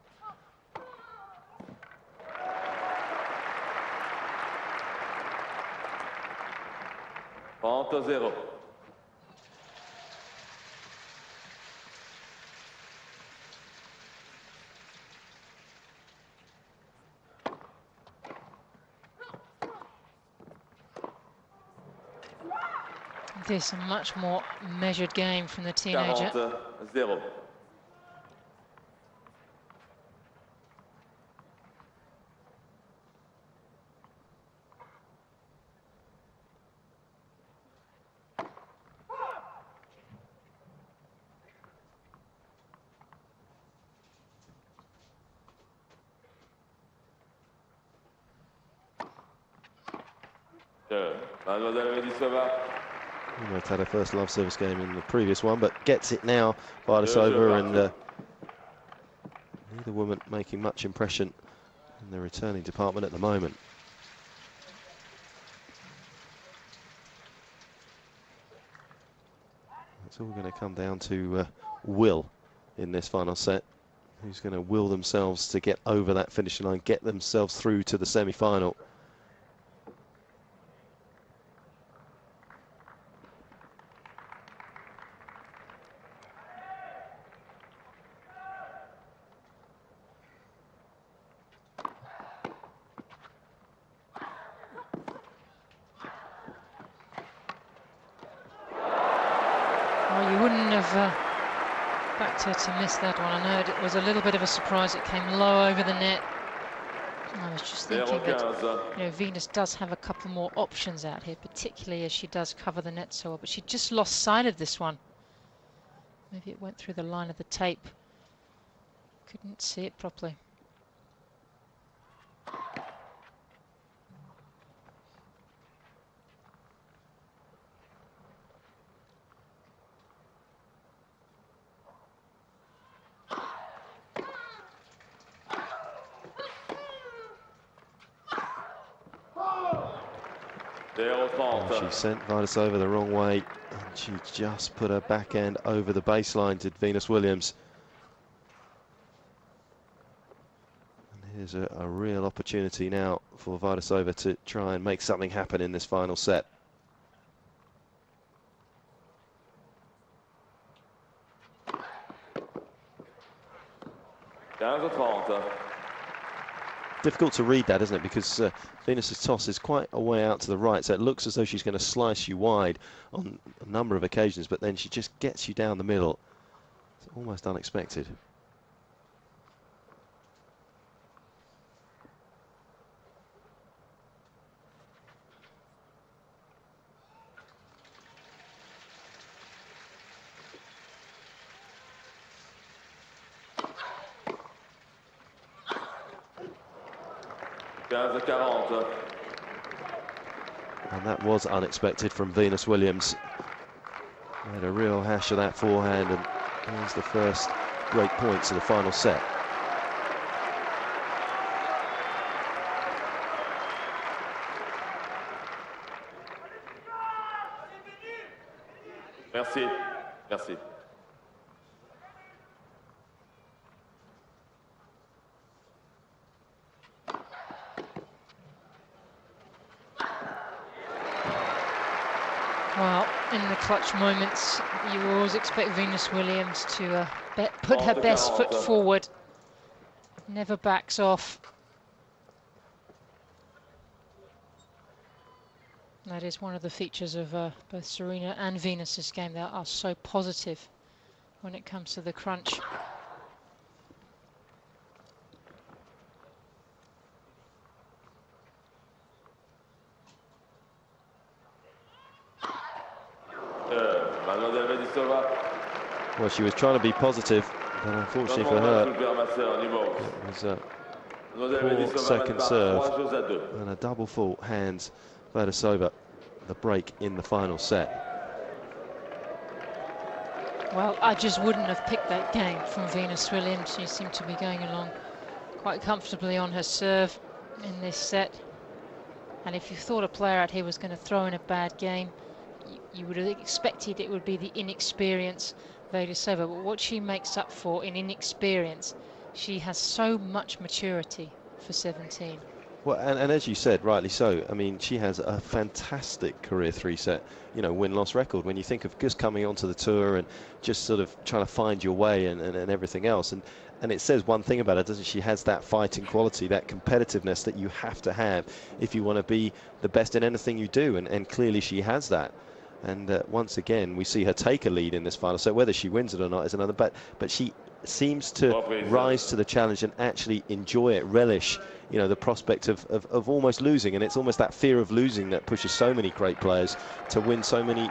this a much more measured game from the teenager. 40-0. Mademoiselle Vaidisova. Almost had her first love service game in the previous one, but gets it now, Vaidisova, and neither woman making much impression in the returning department at the moment. It's all going to come down to will in this final set. Who's going to will themselves to get over that finishing line, get themselves through to the semi-final. Well, you wouldn't have backed her to miss that one. I know it was a little bit of a surprise. It came low over the net. I was just thinking that Venus does have a couple more options out here, particularly as she does cover the net so well. But she just lost sight of this one. Maybe it went through the line of the tape. Couldn't see it properly. She sent Vaidisova the wrong way, and she just put her backhand over the baseline, did Venus Williams. And here's a real opportunity now for Vaidisova to try and make something happen in this final set. Difficult to read that, isn't it? Because Venus's toss is quite a way out to the right, so it looks as though she's going to slice you wide on a number of occasions, but then she just gets you down the middle. It's almost unexpected. And that was unexpected from Venus Williams. Made a real hash of that forehand, and here's the first great points of the final set. Merci. Merci. Well, in the clutch moments, you always expect Venus Williams to put her best foot forward. Never backs off. That is one of the features of both Serena and Venus's game. They are so positive when it comes to the crunch. Well, she was trying to be positive, but unfortunately for her, it was a poor second serve and a double fault hands Vaidisova the break in the final set. Well, I just wouldn't have picked that game from Venus Williams. She seemed to be going along quite comfortably on her serve in this set. And if you thought a player out here was going to throw in a bad game, you would have expected it would be the inexperience Vaidisova, but what she makes up for in inexperience, she has so much maturity for 17. Well, and as you said, rightly so, I mean, she has a fantastic career three-set, you know, win-loss record. When you think of just coming onto the tour and just sort of trying to find your way and everything else, and it says one thing about her, doesn't she? She has that fighting quality, that competitiveness that you have to have if you want to be the best in anything you do, and clearly she has that. And once again, we see her take a lead in this final. So whether she wins it or not is another. But she seems to rise to the challenge and actually enjoy it, relish, you know, the prospect of almost losing. And it's almost that fear of losing that pushes so many great players to win so many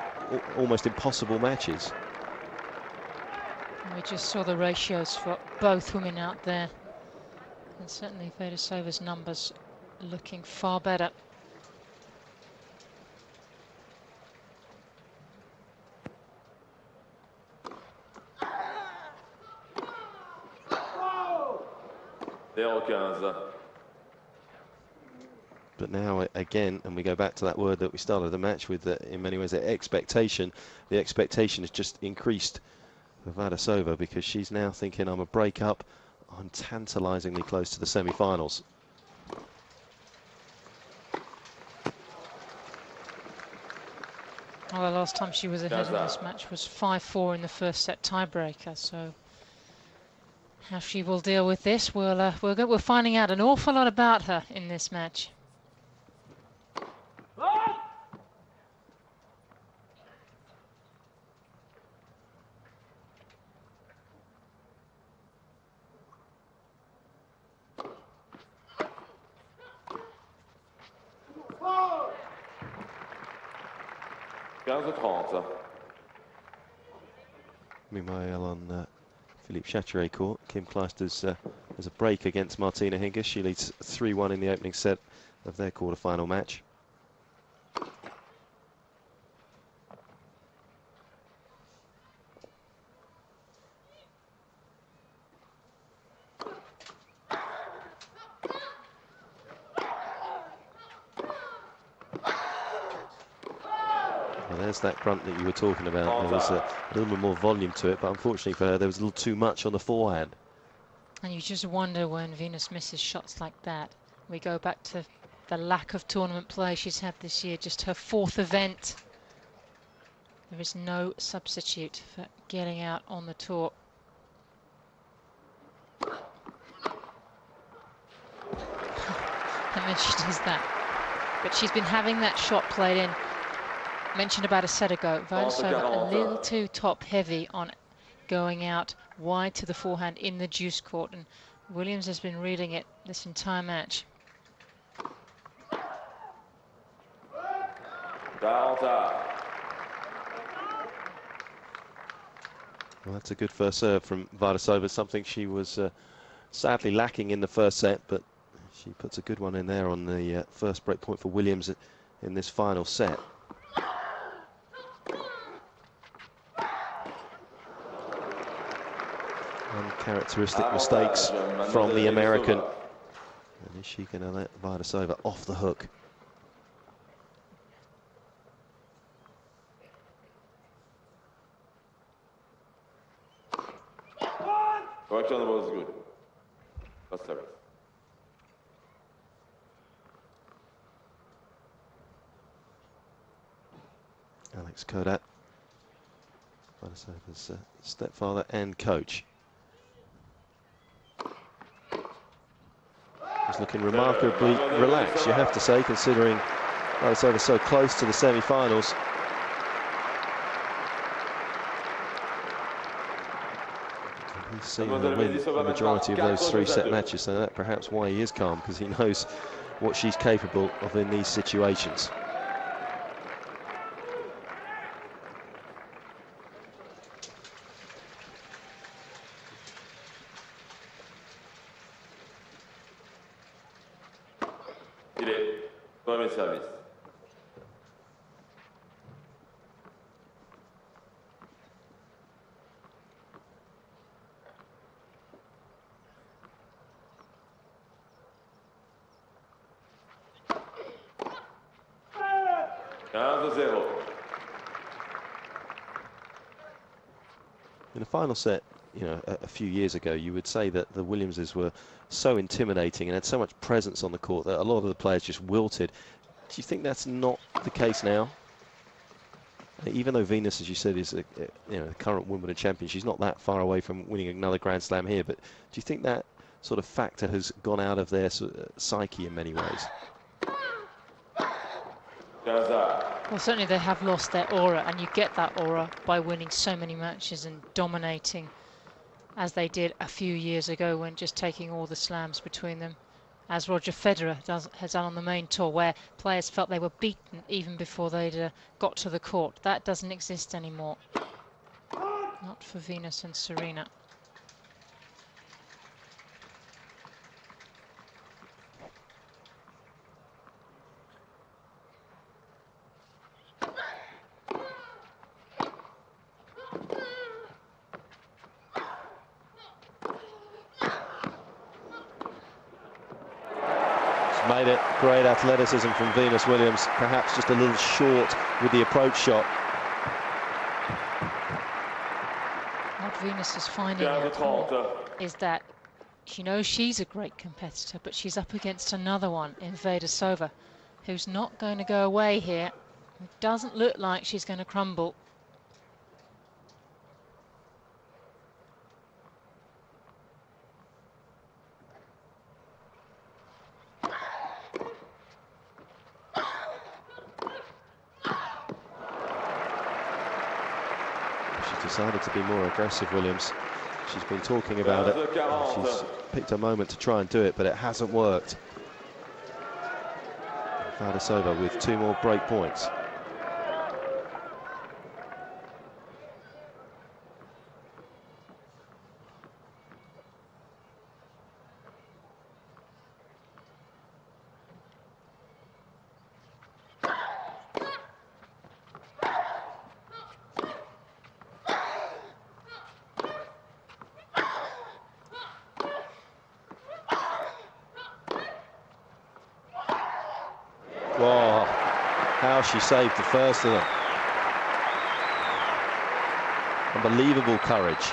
almost impossible matches. We just saw the ratios for both women out there. And certainly Vaidisova's numbers looking far better. But now again, and we go back to that word that we started the match with, in many ways, the expectation. The expectation has just increased for Vaidisova, because she's now thinking, I'm a break up. I'm tantalisingly close to the semi-finals. Well, the last time she was ahead in this match was 5-4 in the first set tiebreaker. So how she will deal with this, we're finding out an awful lot about her in this match. Meanwhile, on Philippe Chatrier court, Kim Clijsters has a break against Martina Hingis. She leads 3-1 in the opening set of their quarter-final match. There's that grunt that you were talking about. There was a little bit more volume to it, but unfortunately for her, there was a little too much on the forehand. And you just wonder when Venus misses shots like that. We go back to the lack of tournament play she's had this year, just her 4th event. There is no substitute for getting out on the tour. And then she does that. But she's been having that shot played in. Mentioned about a set ago, Vaidisova a little too top heavy on going out wide to the forehand in the deuce court, and Williams has been reading it this entire match. Well, that's a good first serve from Vaidisova, something she was sadly lacking in the first set, but she puts a good one in there on the first break point for Williams in this final set. Uncharacteristic mistakes from the American. And is she going to let Vaidisova off the hook? Correction on the ball is good. First service. Alex Kodat, Vaidisova's stepfather and coach. He's looking remarkably relaxed, you have to say, considering Vaidisova so close to the semi-finals. He's seen her win the majority of those 3-set matches, so that's perhaps why he is calm, because he knows what she's capable of in these situations. Service. In the final set, you know, a few years ago, you would say that the Williamses were so intimidating and had so much presence on the court that a lot of the players just wilted. Do you think that's not the case now? Even though Venus, as you said, is a the current Wimbledon champion, she's not that far away from winning another Grand Slam here. But do you think that sort of factor has gone out of their psyche in many ways? Well, certainly they have lost their aura, and you get that aura by winning so many matches and dominating as they did a few years ago when just taking all the slams between them, as Roger Federer has done on the main tour, where players felt they were beaten even before they'd got to the court. That doesn't exist anymore. Not for Venus and Serena. Made it. Great athleticism from Venus Williams, perhaps just a little short with the approach shot. What Venus is finding out is that she knows she's a great competitor, but she's up against another one in Vaidisova, who's not going to go away here. It doesn't look like she's going to crumble. Decided to be more aggressive, Williams. She's been talking about it. She's picked a moment to try and do it, but it hasn't worked. Vaidisova with 2 more break points. Wow, how she saved the first of them. Unbelievable courage.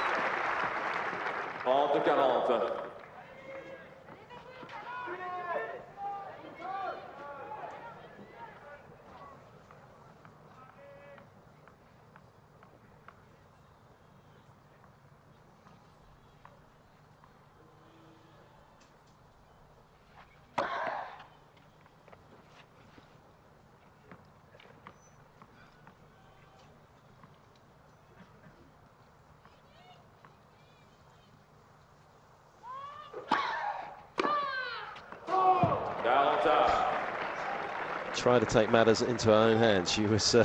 Try to take matters into her own hands. She was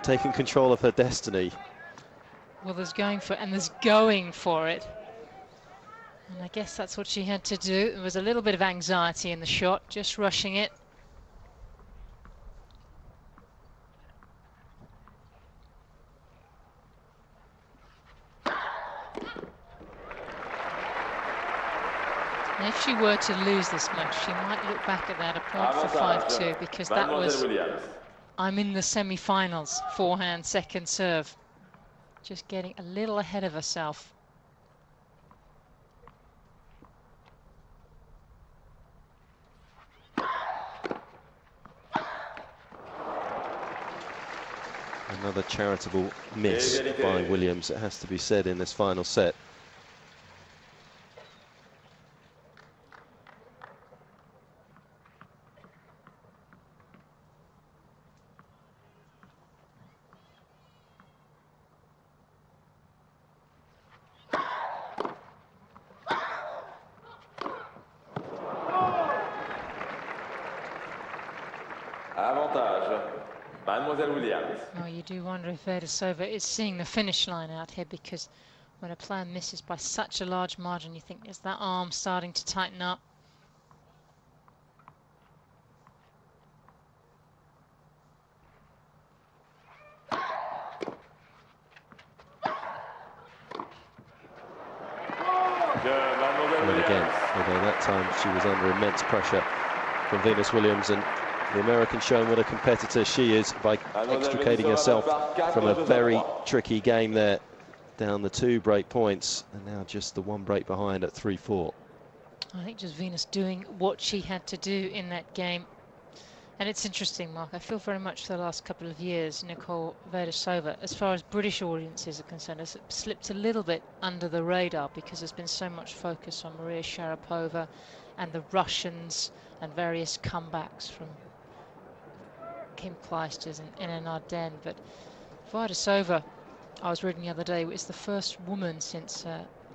taking control of her destiny. Well, there's going for it, and there's going for it. And I guess that's what she had to do. There was a little bit of anxiety in the shot, just rushing it. And if she were to lose this match, she might look back at that, a point for 5-2, because that was, I'm in the semi-finals, forehand, second serve. Just getting a little ahead of herself. Another charitable miss by Williams, it has to be said, in this final set. Mademoiselle Williams. Oh, you do wonder if Vaidisova is seeing the finish line out here, because when a player misses by such a large margin, you think, is that arm starting to tighten up? And again, although that time she was under immense pressure from Venus Williams, and the American showing what a competitor she is by extricating herself from a very tricky game there, down the 2 break points, and now just the 1 break behind at 3-4. I think just Venus doing what she had to do in that game. And it's interesting, Mark, I feel very much for the last couple of years, Nicole Vaidisova, as far as British audiences are concerned, has slipped a little bit under the radar, because there's been so much focus on Maria Sharapova and the Russians and various comebacks from Kim Clijsters and N Arden, but Vaidisova, I was reading the other day, is the first woman since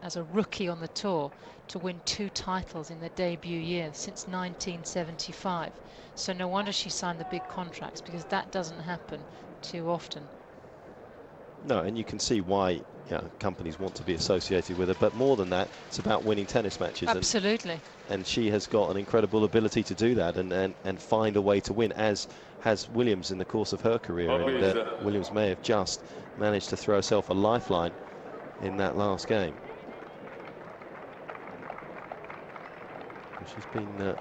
as a rookie on the tour to win 2 titles in their debut year since 1975. So no wonder she signed the big contracts, because that doesn't happen too often. No, and you can see why companies want to be associated with her, but more than that, it's about winning tennis matches. Absolutely. And she has got an incredible ability to do that and find a way to win, as has Williams in the course of her career. And Williams may have just managed to throw herself a lifeline in that last game. She's been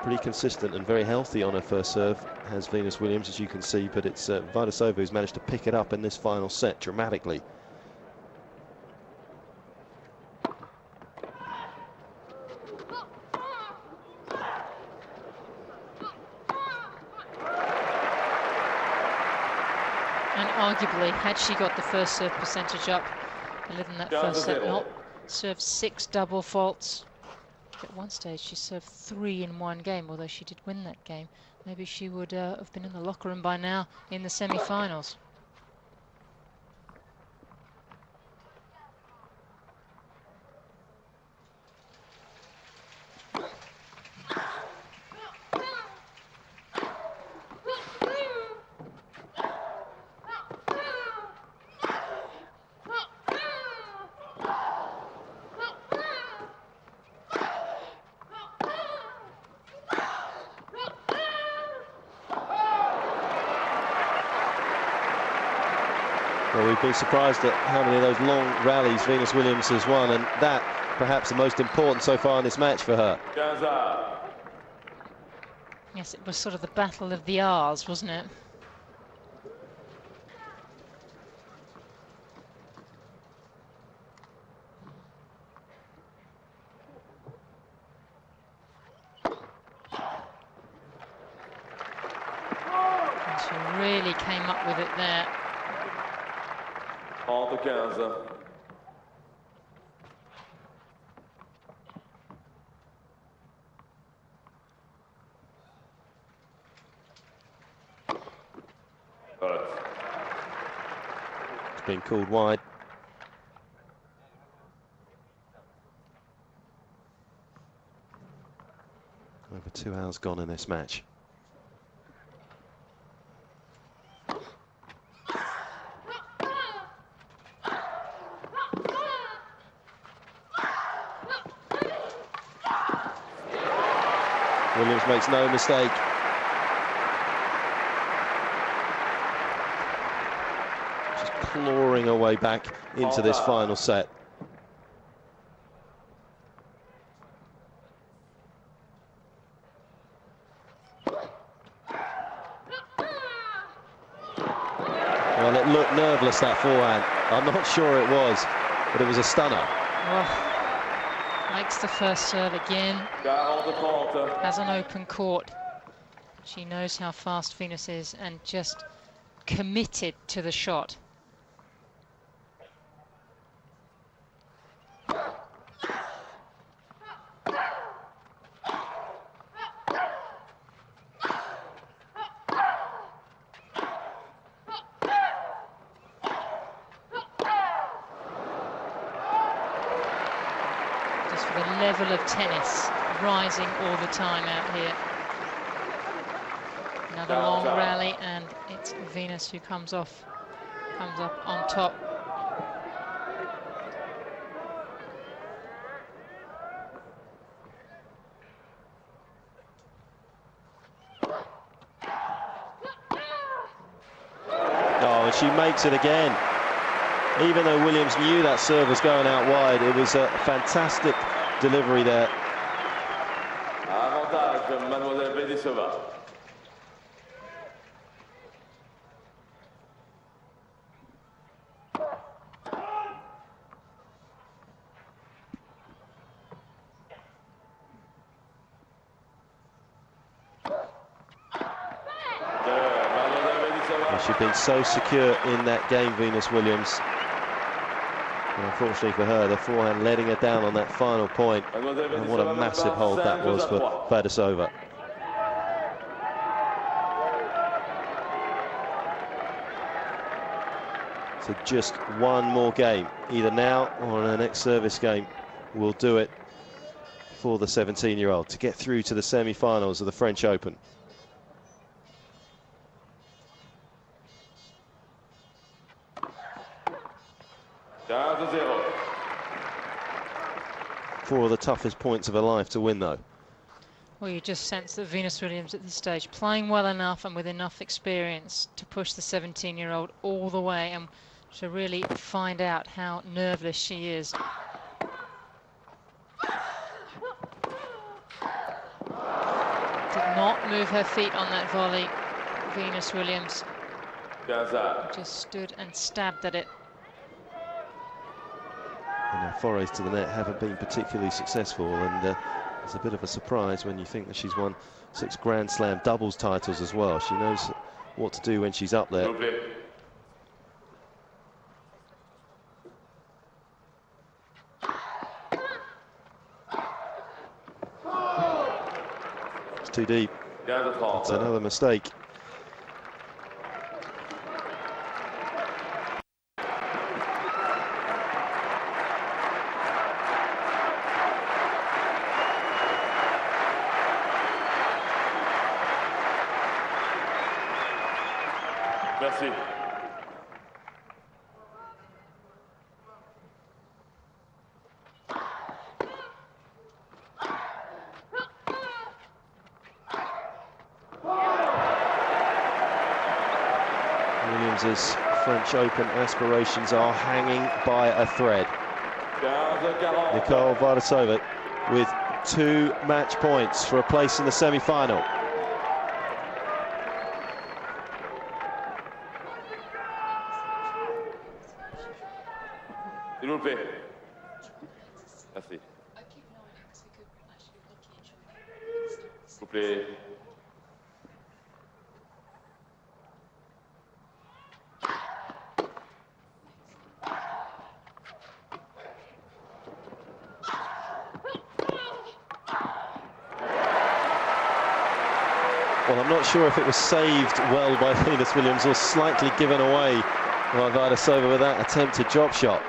pretty consistent and very healthy on her first serve, has Venus Williams, as you can see, but it's Vaidisova who's managed to pick it up in this final set dramatically. And arguably, had she got the first serve percentage up a little in that first set, not served 6 double faults. At one stage she served 3 in one game, although she did win that game. Maybe she would have been in the locker room by now in the semi-finals. Well, we've been surprised at how many of those long rallies Venus Williams has won, and that perhaps the most important so far in this match for her. Yes, it was sort of the battle of the R's, wasn't it? And she really came up with it there. It's been called wide. Over 2 hours gone in this match. Williams makes no mistake. Just clawing her way back into this final set. Well, it looked nerveless, that forehand. I'm not sure it was, but it was a stunner. Oh. Makes the first serve again. Has an open court. She knows how fast Venus is and just committed to the shot. The level of tennis rising all the time out here. Another long rally, and it's Venus who comes up on top. Oh, and she makes it again. Even though Williams knew that serve was going out wide, it was a fantastic delivery there. Mademoiselle Vaidisova. She's been so secure in that game, Venus Williams. And unfortunately for her, the forehand letting her down on that final point. And what a massive hold that was for Vaidisova. So just one more game, either now or in the next service game, will do it for the 17-year-old to get through to the semi-finals of the French Open. Four of the toughest points of her life to win, though. Well, you just sense that Venus Williams at this stage playing well enough and with enough experience to push the 17-year-old all the way and to really find out how nerveless she is. Did not move her feet on that volley, Venus Williams. Just stood and stabbed at it. And her forays to the net haven't been particularly successful, and it's a bit of a surprise when you think that she's won 6 Grand Slam doubles titles as well. She knows what to do when she's up there. It's too deep. It's another mistake. Merci. Williams's French Open aspirations are hanging by a thread. Nicole Vaidisova with 2 match points for a place in the semi-final. Merci. S'il vous plaît. Well, I'm not sure if it was saved well by Venus Williams or slightly given away by Vaidisova with that attempted drop shot.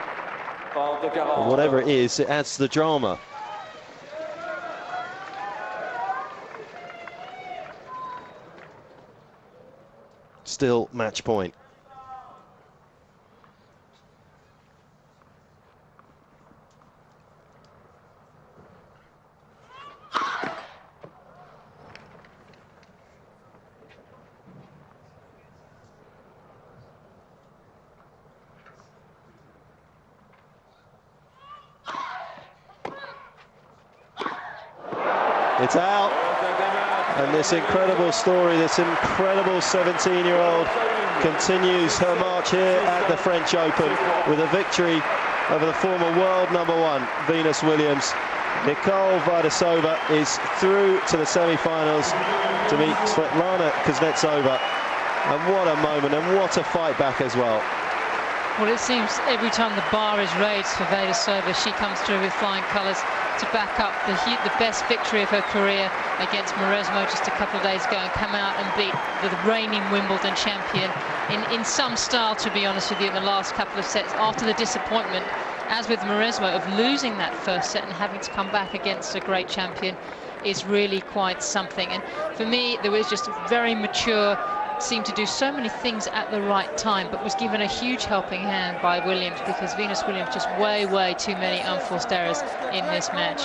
But whatever it is, it adds to the drama. Still match point. It's out, and this incredible story, this incredible 17-year-old continues her march here at the French Open with a victory over the former world #1, Venus Williams. Nicole Vaidisova is through to the semi-finals to meet Svetlana Kuznetsova, and what a moment and what a fight back as well. Well, it seems every time the bar is raised for Vaidisova, she comes through with flying colours to back up the best victory of her career against Mauresmo just a couple of days ago, and come out and beat the reigning Wimbledon champion in some style, to be honest with you, in the last couple of sets, after the disappointment, as with Mauresmo, of losing that first set and having to come back against a great champion is really quite something. And for me, there was just very mature, seemed to do so many things at the right time, but was given a huge helping hand by Williams, because Venus Williams just way too many unforced errors in this match.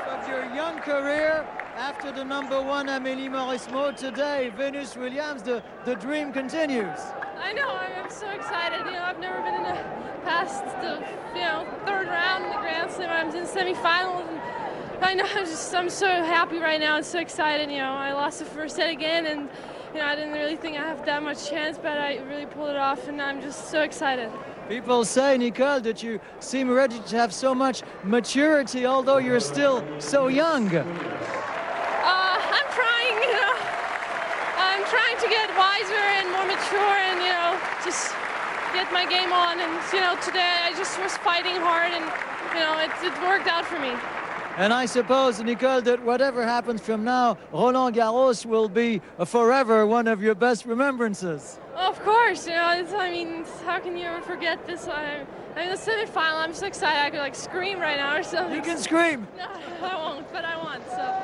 Of your young career after the #1 Amélie Mauresmo, today Venus Williams, the dream continues. I know, I'm so excited. You know, I've never been in the past the third round in the Grand Slam. I'm in semifinals, and I know I'm so happy right now and so excited. You know, I lost the first set again, and I didn't really think I have that much chance, but I really pulled it off, and I'm just so excited. People say, Nicole, that you seem ready to have so much maturity, although you're still so young. I'm trying, I'm trying to get wiser and more mature, and, just get my game on. And, today I just was fighting hard, and, it worked out for me. And I suppose, Nicole, that whatever happens from now, Roland Garros will be forever one of your best remembrances. Of course, you know, I mean, how can you ever forget this? I mean, the semi-final, I'm so excited I could like scream right now or something. You can scream. No, I won't, but I want, so.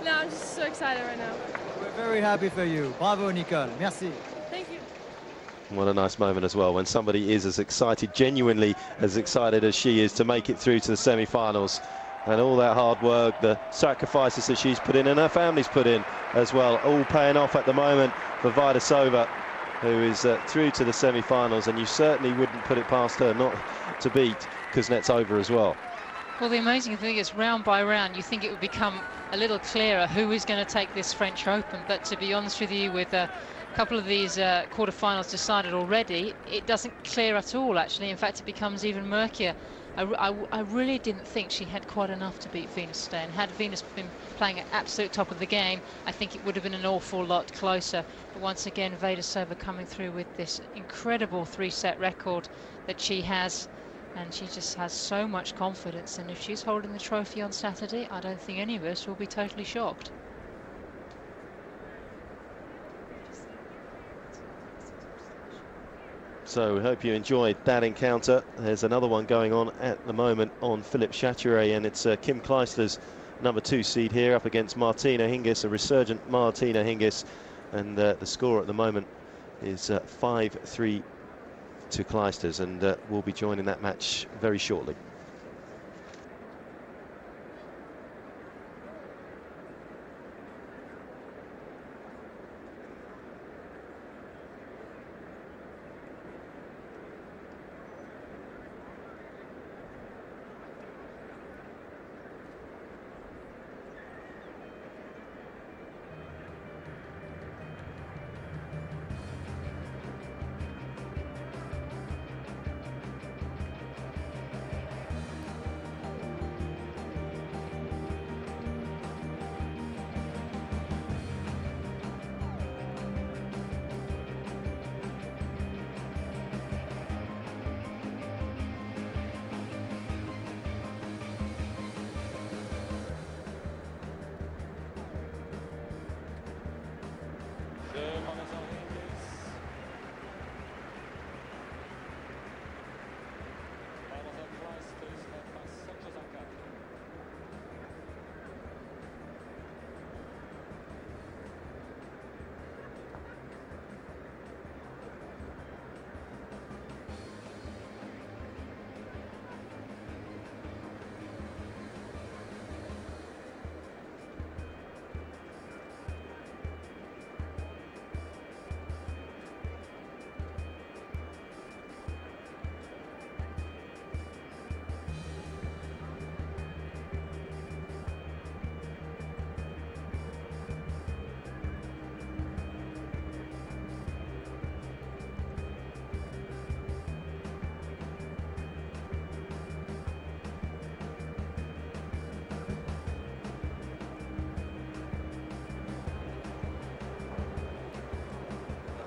No, I'm just so excited right now. We're very happy for you. Bravo, Nicole. Merci. Thank you. What a nice moment as well when somebody is as excited, genuinely as excited as she is to make it through to the semi-finals. And all that hard work, the sacrifices that she's put in and her family's put in as well, all paying off at the moment for Vaidisova, who is through to the semi-finals, and you certainly wouldn't put it past her not to beat Kuznetsova as well. Well, the amazing thing is, round by round, you think it would become a little clearer who is going to take this French Open, but to be honest with you, with a couple of these quarterfinals decided already, it doesn't clear at all, actually. In fact, it becomes even murkier. I really didn't think she had quite enough to beat Venus today, and had Venus been playing at absolute top of the game, I think it would have been an awful lot closer. But once again, Vaidisova coming through with this incredible 3-set record that she has, and she just has so much confidence, and if she's holding the trophy on Saturday, I don't think any of us will be totally shocked. So we hope you enjoyed that encounter. There's another one going on at the moment on Philippe Chatrier, and it's Kim Clijsters, number 2 seed here, up against Martina Hingis, a resurgent Martina Hingis, and the score at the moment is 5-3 to Clijsters, and we'll be joining that match very shortly.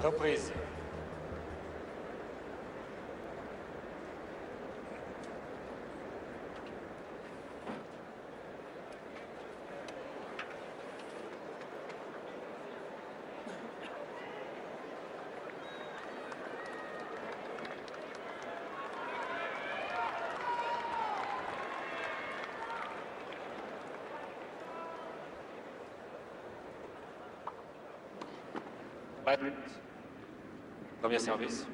Reprise. Premier service.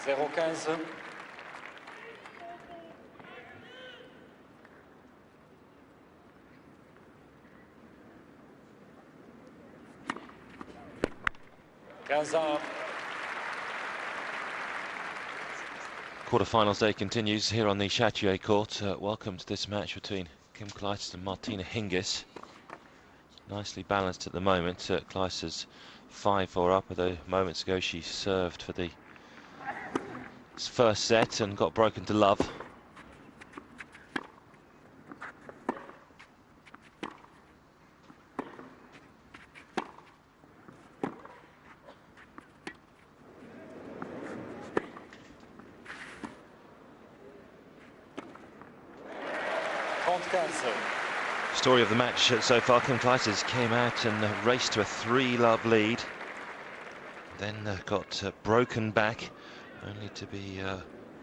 Zéro 15. Quarterfinals day continues here on the Chatrier court. Welcome to this match between Kim Clijsters and Martina Hingis. Nicely balanced at the moment. Clijsters 5-4 up, although moments ago she served for the first set and got broken to love. Story of the match so far, Kim Clijsters came out and raced to a 3-love lead, then got broken back, only to be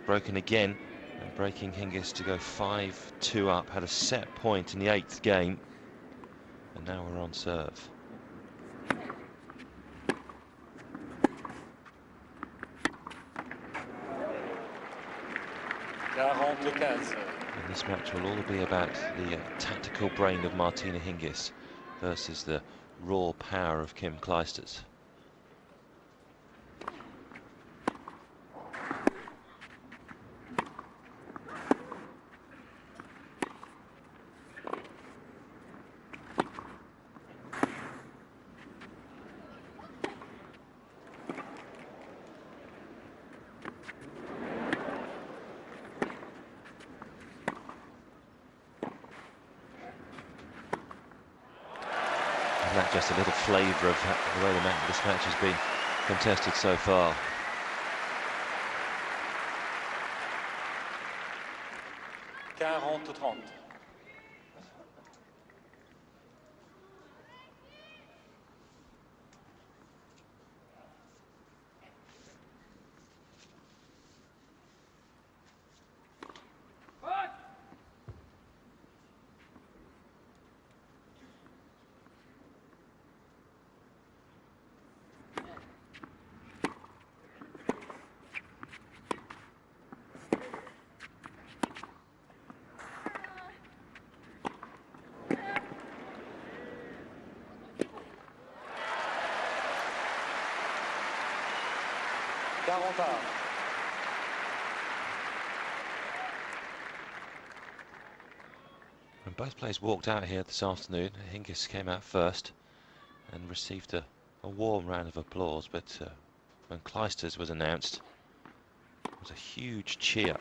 broken again, and breaking Hingis to go 5-2 up, had a set point in the 8th game, and now we're on serve. And this match will all be about the tactical brain of Martina Hingis versus the raw power of Kim Clijsters. That just a little flavour of the way this match has been contested so far. And both players walked out here this afternoon. Hingis came out first and received a warm round of applause, but when Clijsters was announced, it was a huge cheer.